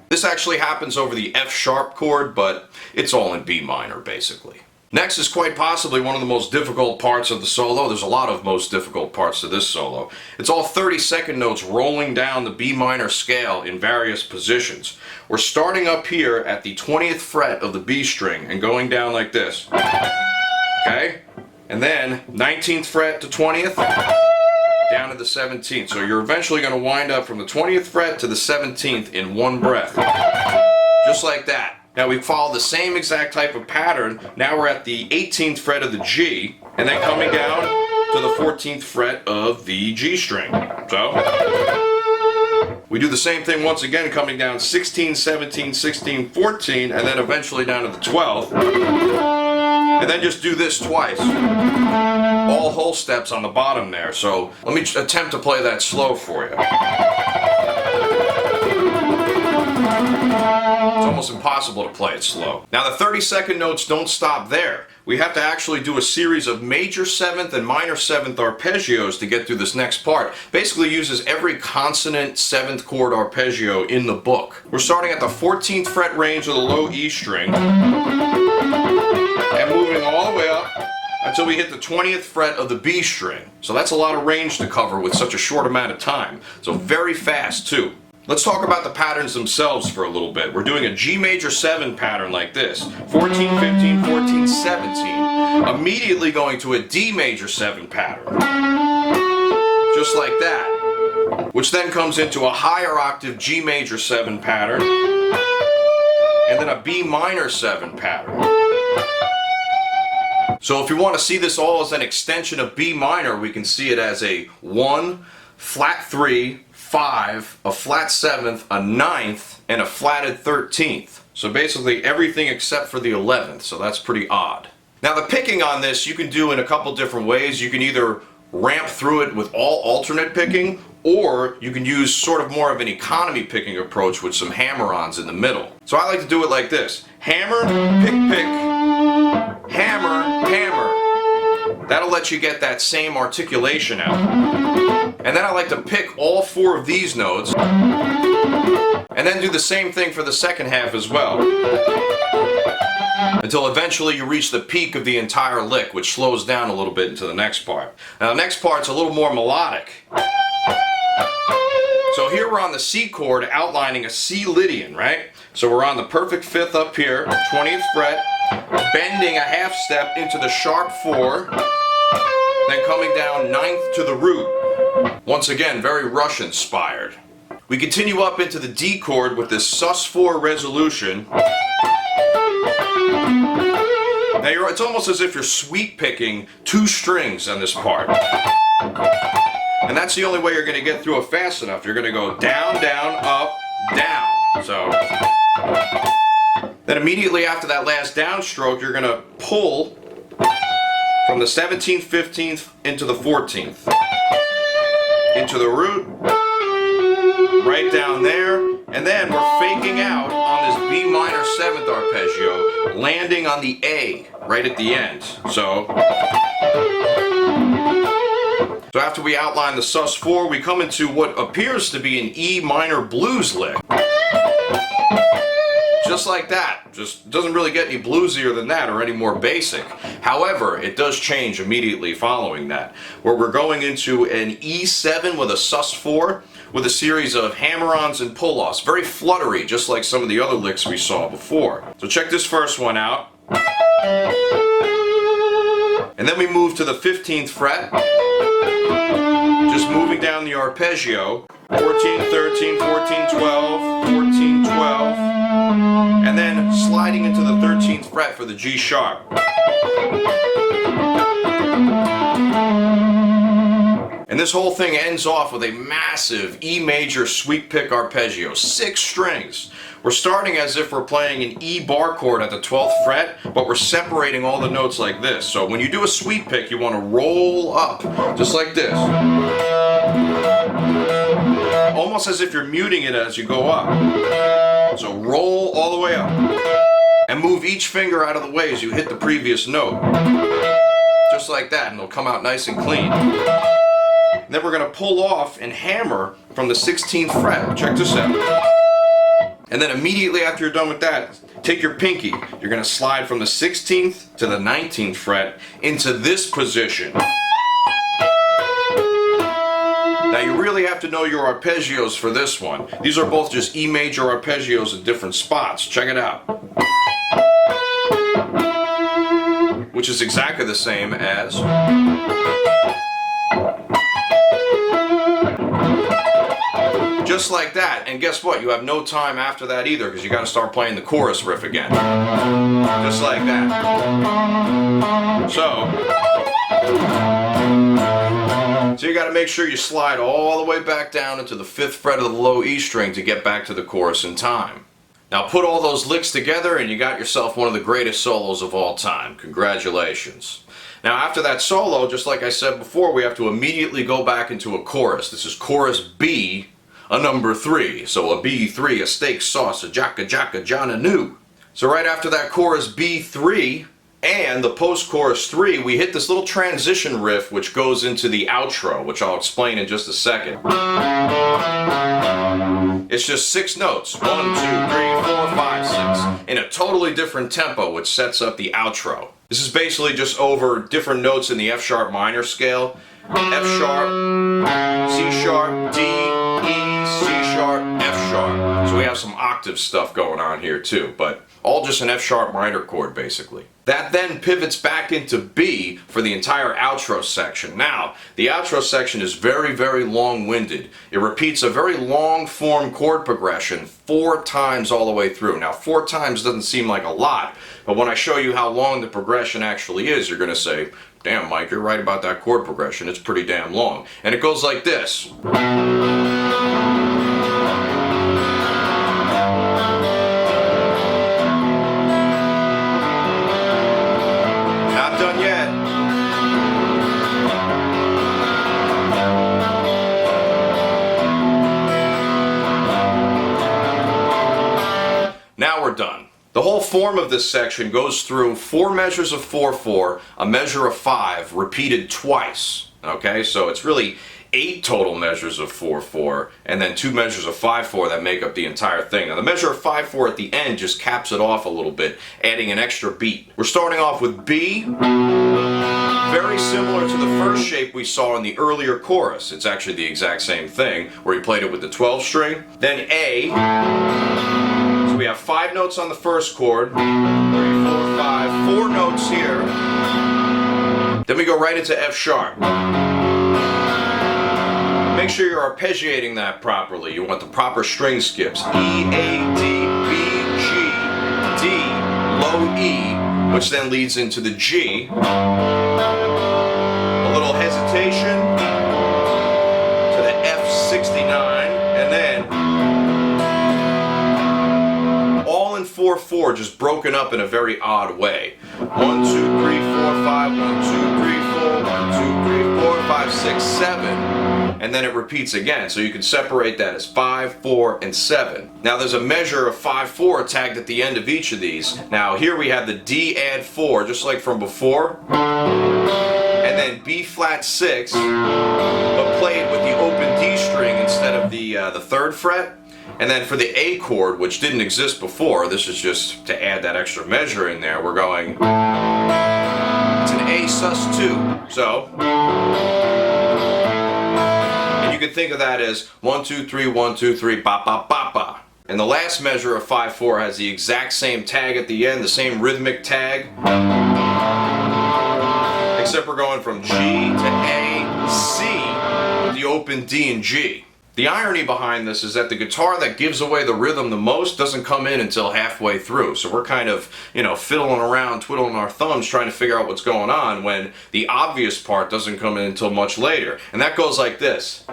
A: This actually happens over the F sharp chord, but it's all in B minor basically. Next is quite possibly one of the most difficult parts of the solo. There's a lot of most difficult parts to this solo. It's all 32nd notes rolling down the B minor scale in various positions. We're starting up here at the 20th fret of the B string and going down like this. Okay? And then 19th fret to 20th. Down to the 17th. So you're eventually going to wind up from the 20th fret to the 17th in one breath. Just like that. Now we follow the same exact type of pattern. Now we're at the 18th fret of the G, and then coming down to the 14th fret of the G string. So we do the same thing once again, coming down 16, 17, 16, 14, and then eventually down to the 12th. And then just do this twice. All whole steps on the bottom there. So let me attempt to play that slow for you. It's almost impossible to play it slow. Now the 30-second notes don't stop there. We have to actually do a series of major 7th and minor 7th arpeggios to get through this next part. Basically uses every consonant 7th chord arpeggio in the book. We're starting at the 14th fret range of the low E string and moving all the way up until we hit the 20th fret of the B string. So that's a lot of range to cover with such a short amount of time. So very fast too. Let's talk about the patterns themselves for a little bit. We're doing a G major 7 pattern like this. 14, 15, 14, 17. Immediately going to a D major 7 pattern. Just like that. Which then comes into a higher octave G major 7 pattern. And then a B minor 7 pattern. So if you want to see this all as an extension of B minor, we can see it as a 1, flat 3, 5, a flat 7th, a 9th, and a flatted 13th. So basically everything except for the 11th, so that's pretty odd. Now the picking on this you can do in a couple different ways. You can either ramp through it with all alternate picking, or you can use sort of more of an economy picking approach with some hammer-ons in the middle. So I like to do it like this. Hammer, pick, pick, hammer, hammer. That'll let you get that same articulation out. And then I like to pick all 4 of these notes and then do the same thing for the second half as well. Until eventually you reach the peak of the entire lick, which slows down a little bit into the next part. Now the next part's a little more melodic. So here we're on the C chord outlining a C Lydian, right? So we're on the perfect 5th up here, 20th fret, bending a half step into the sharp 4, then coming down 9th to the root. Once again, very Rush inspired. We continue up into the D chord with this sus4 resolution. Now it's almost as if you're sweep picking 2 strings on this part. And that's the only way you're going to get through it fast enough. You're going to go down, down, up, down. So then immediately after that last downstroke, you're going to pull from the 17th, 15th into the 14th. Into the root, right down there, and then we're faking out on this B minor 7th arpeggio, landing on the A right at the end. So after we outline the sus4, we come into what appears to be an E minor blues lick. Just like that. Just doesn't really get any bluesier than that or any more basic. However, it does change immediately following that, where we're going into an E7 with a sus4 with a series of hammer-ons and pull-offs. Very fluttery, just like some of the other licks we saw before. So check this first one out. And then we move to the 15th fret. Just moving down the arpeggio. 14, 13, 14, 12, 14, 12. And then sliding into the 13th fret for the G sharp. And this whole thing ends off with a massive E major sweep pick arpeggio, 6 strings. We're starting as if we're playing an E bar chord at the 12th fret, but we're separating all the notes like this. So when you do a sweep pick, you want to roll up, just like this. Almost as if you're muting it as you go up. So roll all the way up. And move each finger out of the way as you hit the previous note. Just like that, and it'll come out nice and clean. And then we're going to pull off and hammer from the 16th fret. Check this out. And then immediately after you're done with that, take your pinky. You're going to slide from the 16th to the 19th fret into this position. Now you really have to know your arpeggios for this one. These are both just E major arpeggios at different spots. Check it out. Which is exactly the same as... Just like that, and guess what? You have no time after that either, because you got to start playing the chorus riff again. Just like that. So you got to make sure you slide all the way back down into the 5th fret of the low E string to get back to the chorus in time. Now put all those licks together and you got yourself one of the greatest solos of all time. Congratulations. Now after that solo, just like I said before, we have to immediately go back into a chorus. This is chorus B, a number 3. So a B3, a steak sauce, a jacka jacka John anew. So right after that chorus B3 and the post-chorus 3, we hit this little transition riff which goes into the outro, which I'll explain in just a second. It's just 6 notes, 1, 2, 3, 4, 5, 6, in a totally different tempo, which sets up the outro. This is basically just over different notes in the F sharp minor scale. F sharp, C sharp, D, E, C sharp, F sharp. So we have some octave stuff going on here too, but all just an F sharp minor chord basically. That then pivots back into B for the entire outro section. Now, the outro section is very, very long-winded. It repeats a very long form chord progression 4 times all the way through. Now, 4 times doesn't seem like a lot, but when I show you how long the progression actually is, you're going to say, damn, Mike, you're right about that chord progression. It's pretty damn long. And it goes like this. Now we're done. The whole form of this section goes through 4 measures of 4/4, a measure of 5, repeated twice. Okay, so it's really 8 total measures of 4/4, and then 2 measures of 5/4 that make up the entire thing. Now the measure of 5/4 at the end just caps it off a little bit, adding an extra beat. We're starting off with B, very similar to the first shape we saw in the earlier chorus. It's actually the exact same thing, where he played it with the 12 string. Then A. We have 5 notes on the first chord, 3, 4, 5, 4 notes here. Then we go right into F sharp. Make sure you're arpeggiating that properly. You want the proper string skips. E, A, D, B, G, D, low E, which then leads into the G. A little hesitation to the F69, and then 4/4 just broken up in a very odd way. 1, 2, 3, 4, 5, 1, 2, 3, 4, 1, 2, 3, 4, 5, 6, 7. And then it repeats again, so you can separate that as 5, 4, and 7. Now there's a measure of 5/4 tagged at the end of each of these. Now here we have the D add 4, just like from before. And then B flat 6, but played with the open D string instead of the 3rd fret. And then for the A chord, which didn't exist before, this is just to add that extra measure in there, we're going, it's an A sus2. So, and you can think of that as 1, 2, 3, 1, 2, 3, ba ba ba ba. And the last measure of 5/4 has the exact same tag at the end, the same rhythmic tag, except we're going from G to A, C, with the open D and G. The irony behind this is that the guitar that gives away the rhythm the most doesn't come in until halfway through. So we're kind of, fiddling around, twiddling our thumbs, trying to figure out what's going on when the obvious part doesn't come in until much later. And that goes like this.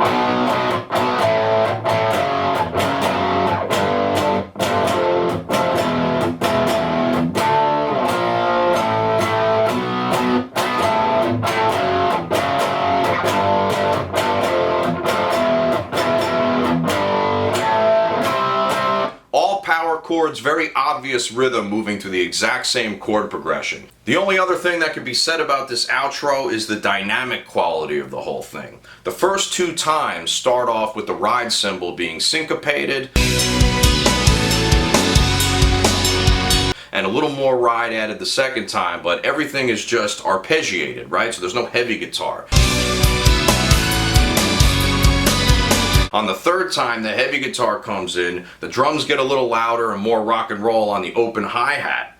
A: Chords, very obvious rhythm moving to the exact same chord progression. The only other thing that can be said about this outro is the dynamic quality of the whole thing. The first 2 times start off with the ride cymbal being syncopated and a little more ride added the second time, but everything is just arpeggiated, right? So there's no heavy guitar. On the 3rd time, the heavy guitar comes in, the drums get a little louder and more rock and roll on the open hi-hat.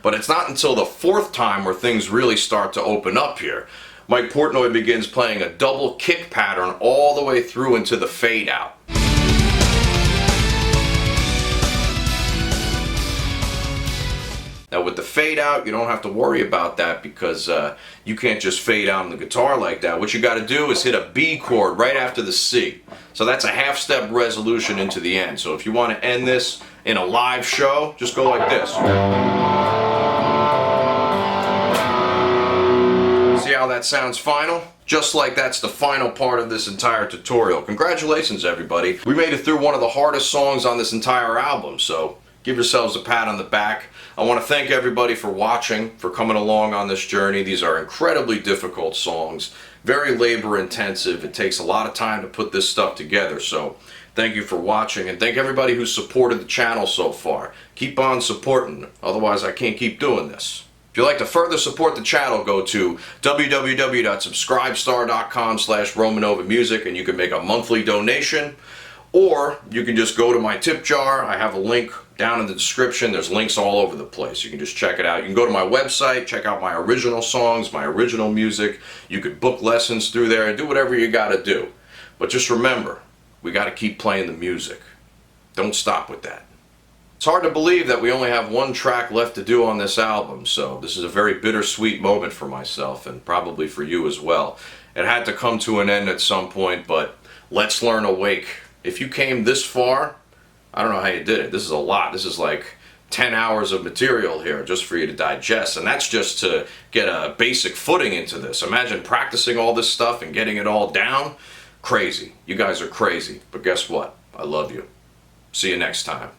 A: But it's not until the 4th time where things really start to open up here. Mike Portnoy begins playing a double kick pattern all the way through into the fade out. Now with the fade out, you don't have to worry about that because you can't just fade out on the guitar like that. What you got to do is hit a B chord right after the C. So that's a half-step resolution into the end. So if you want to end this in a live show, just go like this. See how that sounds final? Just like that's the final part of this entire tutorial. Congratulations everybody. We made it through one of the hardest songs on this entire album, so give yourselves a pat on the back. I want to thank everybody for watching, for coming along on this journey. These are incredibly difficult songs, very labor intensive. It takes a lot of time to put this stuff together, so thank you for watching, and thank everybody who's supported the channel so far. Keep on supporting, otherwise I can't keep doing this. If you'd like to further support the channel, go to www.subscribestar.com/RomanOva Music and you can make a monthly donation, or you can just go to my tip jar. I have a link down in the description. There's links all over the place. You can just check it out. You can go to my website, check out my original songs, my original music. You could book lessons through there and do whatever you got to do. But just remember, we got to keep playing the music. Don't stop with that. It's hard to believe that we only have one track left to do on this album, so this is a very bittersweet moment for myself and probably for you as well. It had to come to an end at some point, but Let's Learn Awake. If you came this far, I don't know how you did it. This is a lot. This is like 10 hours of material here just for you to digest, and that's just to get a basic footing into this. Imagine practicing all this stuff and getting it all down. Crazy. You guys are crazy, but guess what? I love you. See you next time.